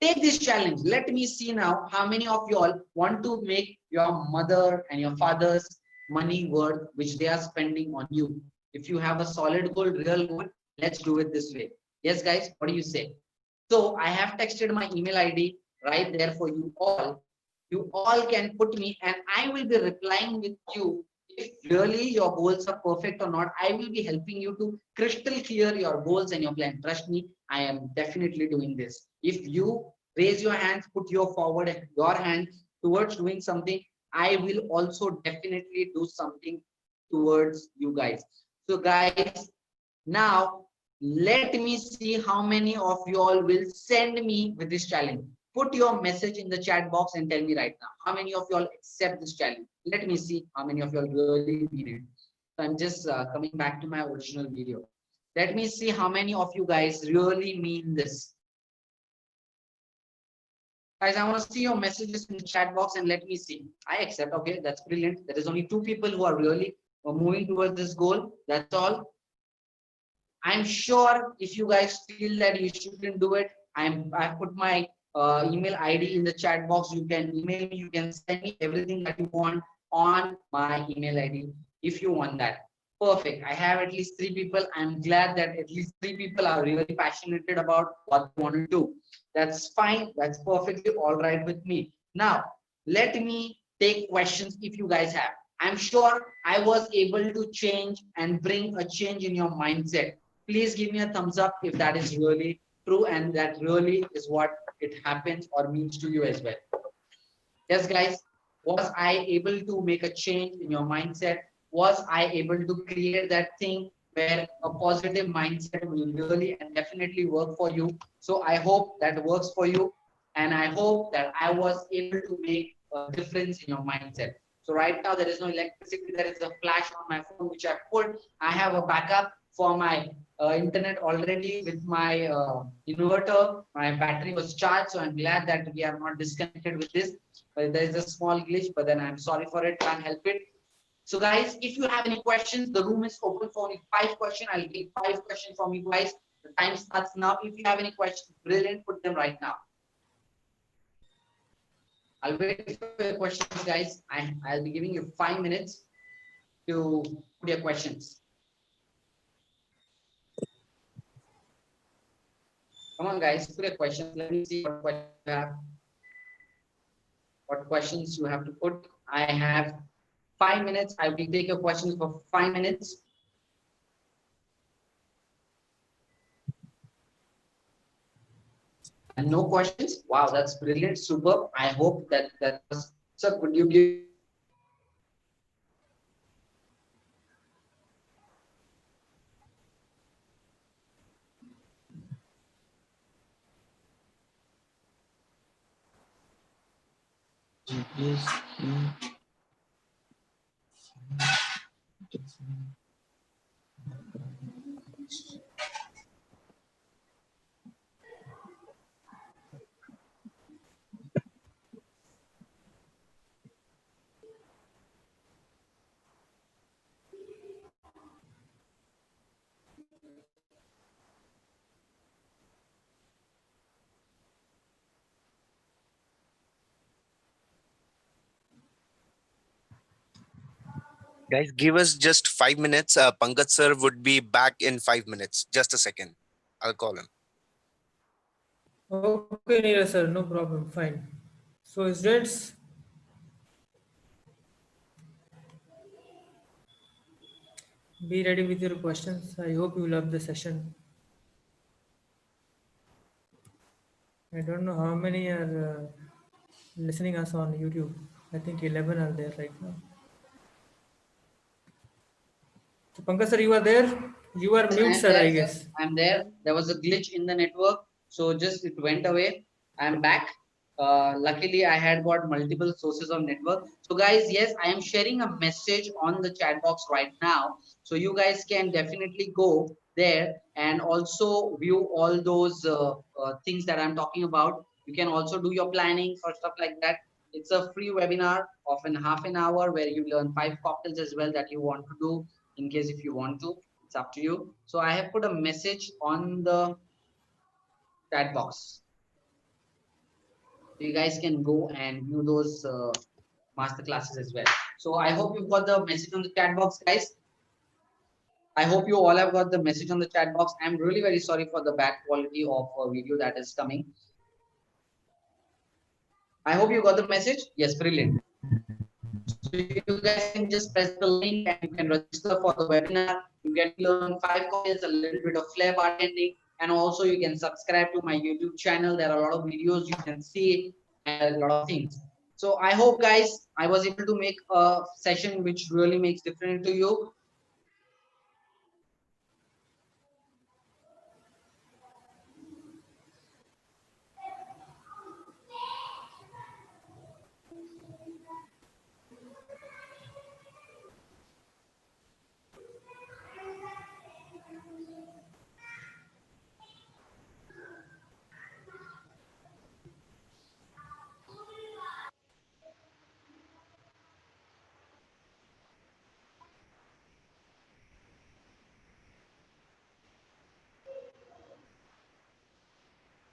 Take this challenge. Let me see now how many of y'all want to make your mother and your father's money worth which they are spending on you. If you have a solid goal, real goal, let's do it this way. Yes, guys, what do you say? So I have texted my email ID right there for you all. You all can put me and I will be replying with you if really your goals are perfect or not. I will be helping you to crystal clear your goals and your plan. Trust me, I am definitely doing this. If you raise your hands, put your hand towards doing something, I will also definitely do something towards you guys. So guys, now let me see how many of you all will send me with this challenge. Put your message in the chat box and tell me right now how many of you all accept this challenge. Let me see how many of you all really mean it. So I'm just coming back to my original video. Let me see how many of you guys really mean this. Guys, I want to see your messages in the chat box and let me see. I accept. Okay, that's brilliant. There is only 2 people who are really moving towards this goal. That's all. I'm sure if you guys feel that you shouldn't do it, I put my email ID in the chat box. You can email me, you can send me everything that you want on my email ID if you want that. Perfect. I have at least 3 people. I'm glad that at least 3 people are really passionate about what they want to do. That's fine. That's perfectly all right with me. Now, let me take questions if you guys have. I'm sure I was able to change and bring a change in your mindset. Please give me a thumbs up if that is really true and that really is what it happens or means to you as well. Yes, guys, was I able to make a change in your mindset? Was I able to create that thing where a positive mindset will really and definitely work for you? So I hope that works for you. And I hope that I was able to make a difference in your mindset. So right now there is no electricity, there is a flash on my phone which I put. I have a backup for my internet already with my inverter. My battery was charged, so I'm glad that we are not disconnected with this. But there is a small glitch, but then I'm sorry for it, can't help it. So guys, if you have any questions, the room is open for only 5 questions. I'll take 5 questions from you guys. The time starts now. If you have any questions, brilliant, put them right now. I'll wait for your questions, guys. I'll be giving you 5 minutes to put your questions. Come on, guys, put your questions. Let me see what questions you have. What questions you have to put. I have 5 minutes. I will take your questions for 5 minutes. And no questions. Wow, that's brilliant, superb. I hope that was. Sir, could you give? Guys, give us just 5 minutes. Pankaj sir would be back in 5 minutes. Just a second. I'll call him. Okay, Neeraj sir, no problem. Fine. So, students, Be ready with your questions. I hope you love the session. I don't know how many are listening us on YouTube. I think 11 are there right now. So Pankaj sir, you are there? You are Yes, mute, I'm sir, there, I sir. guess. I'm there. There was a glitch in the network, so just it went away. I'm back. Luckily, I had got multiple sources of network. So, guys, yes, I am sharing a message on the chat box right now. So, you guys can definitely go there and also view all those things that I'm talking about. You can also do your planning or stuff like that. It's a free webinar of half an hour where you learn 5 cocktails as well that you want to do in case if you want to. It's up to you. So I have put a message on the chat box. So you guys can go and view those master classes as well. So I hope you've got the message on the chat box, guys. I hope you all have got the message on the chat box. I'm really very sorry for the bad quality of video that is coming. I hope you got the message. Yes, brilliant. So you guys can just press the link and you can register for the webinar. You get to learn 5 cocktails, a little bit of flair bartending, and also you can subscribe to my YouTube channel. There are a lot of videos you can see and a lot of things. So I hope, guys, I was able to make a session which really makes difference to you.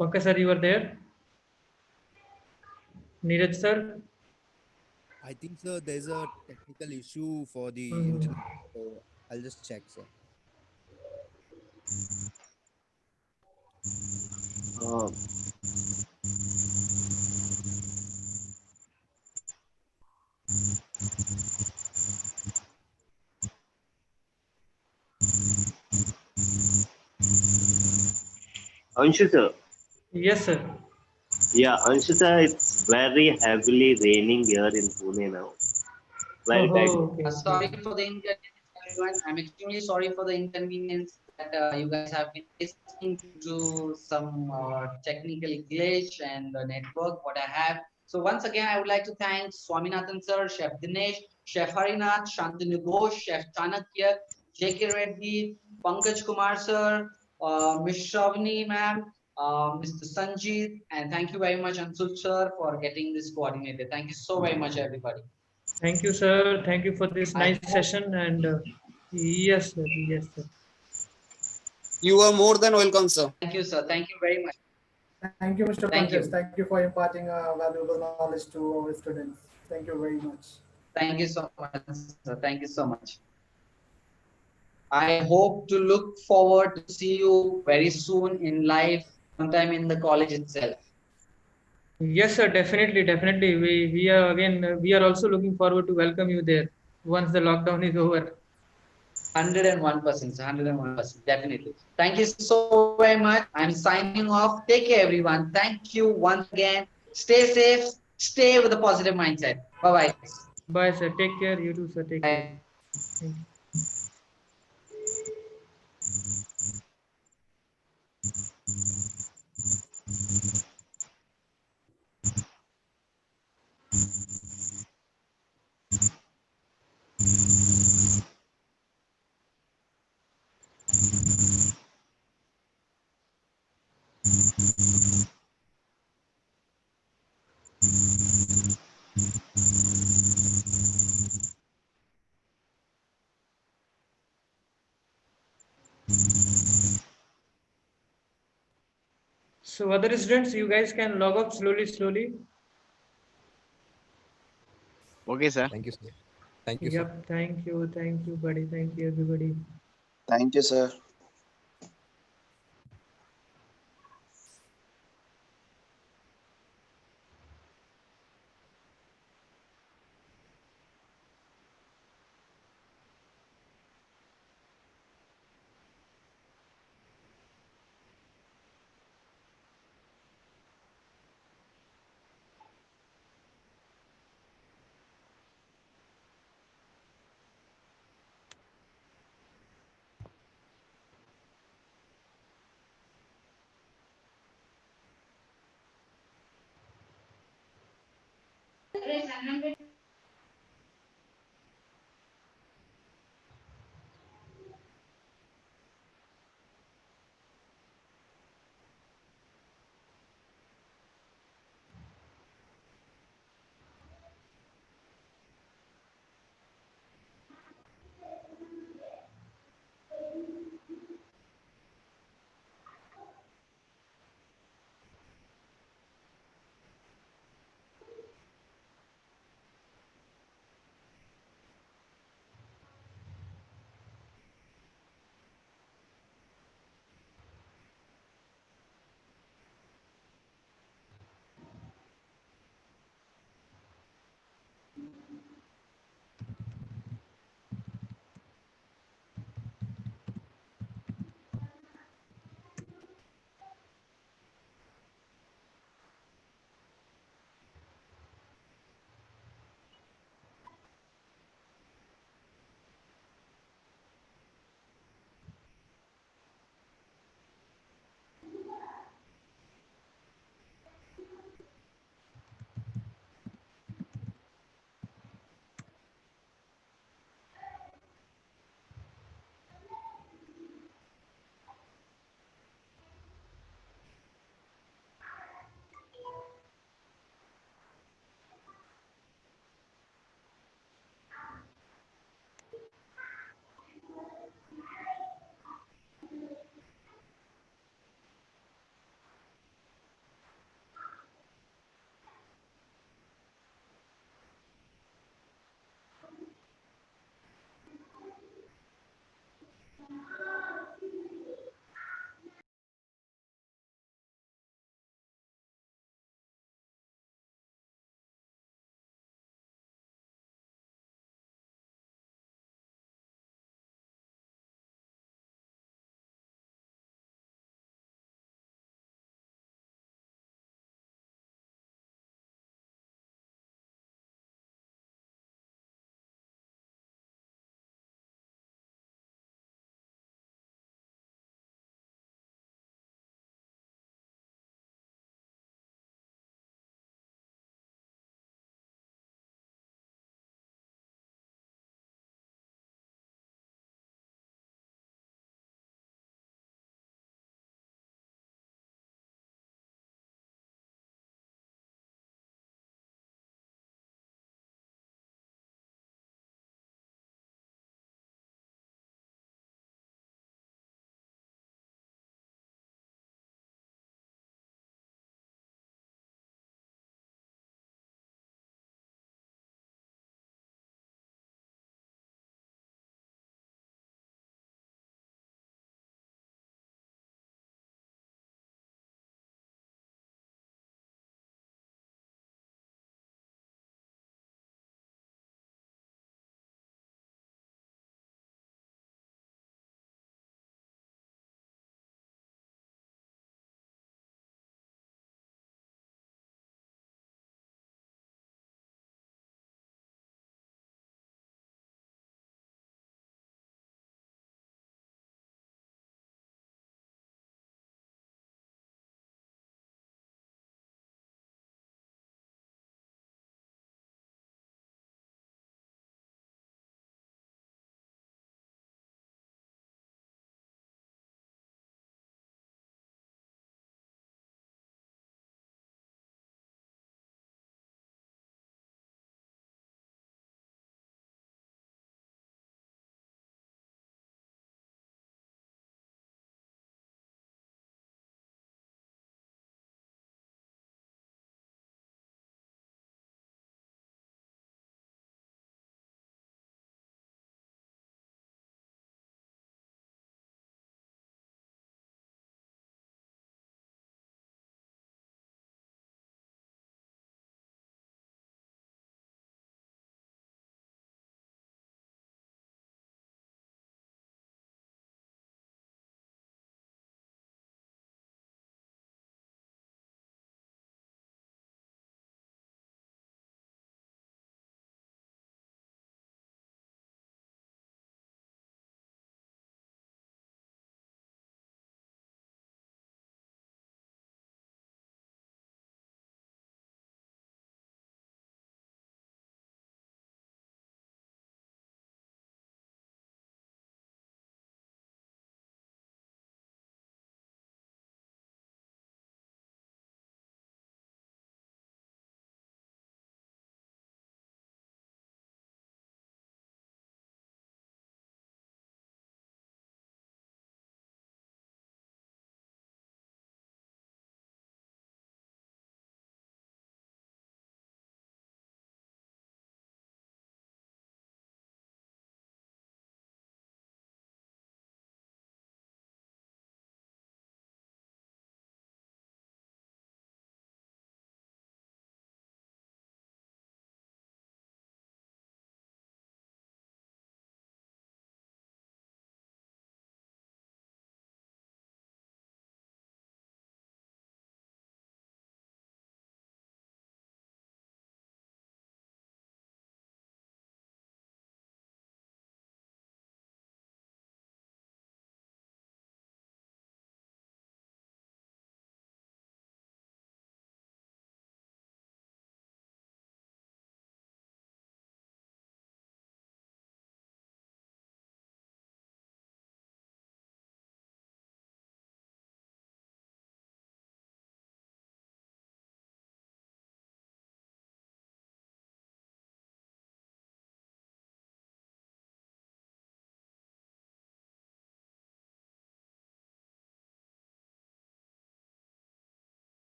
Pankaj sir, you are there? Neeraj sir? I think, sir, there's a technical issue for the Hmm. internet. So I'll just check, sir. Uh, Anshu sir, Yes, sir. yeah, Anshu sir, it's very heavily raining here in Pune now. Very tight. Oh, okay, okay. Sorry for the inconvenience, everyone. I'm extremely sorry for the inconvenience that you guys have been facing due to some technical glitch and the network what I have. So once again, I would like to thank Swaminathan sir, Chef Dinesh, Chef Harinath, Shantanu Ghosh, Chef Chanakya, J.K. Reddy, Pankaj Kumar sir, Ms. Shravani ma'am, Mr. Sanjeev, and thank you very much Anshul sir for getting this coordinated. Thank you so very much, everybody. Thank you, sir. Thank you for this I nice hope. session. And yes, sir. Yes, sir. You are more than welcome, sir. Thank you, sir. Thank you very much. Thank you, Mr. Thank Pankaj. you. Thank you for imparting valuable knowledge to our students. Thank you very much. Thank you so much, sir. Thank you so much. I hope to look forward to see you very soon in life, sometime in the college itself. Yes, sir. Definitely, definitely. We are again. We are also looking forward to welcome you there once the lockdown is over. 101%, 101%, definitely. Thank you so very much. I'm signing off. Take care, everyone. Thank you once again. Stay safe. Stay with a positive mindset. Bye bye. Bye, sir. Take care. You too, sir. Take care. Bye. Thank you. So, other students, you guys can log off slowly, slowly. Okay, sir. Thank you, sir. Thank you, sir. Yep. Thank you. Thank you, buddy. Thank you, everybody. Thank you, sir.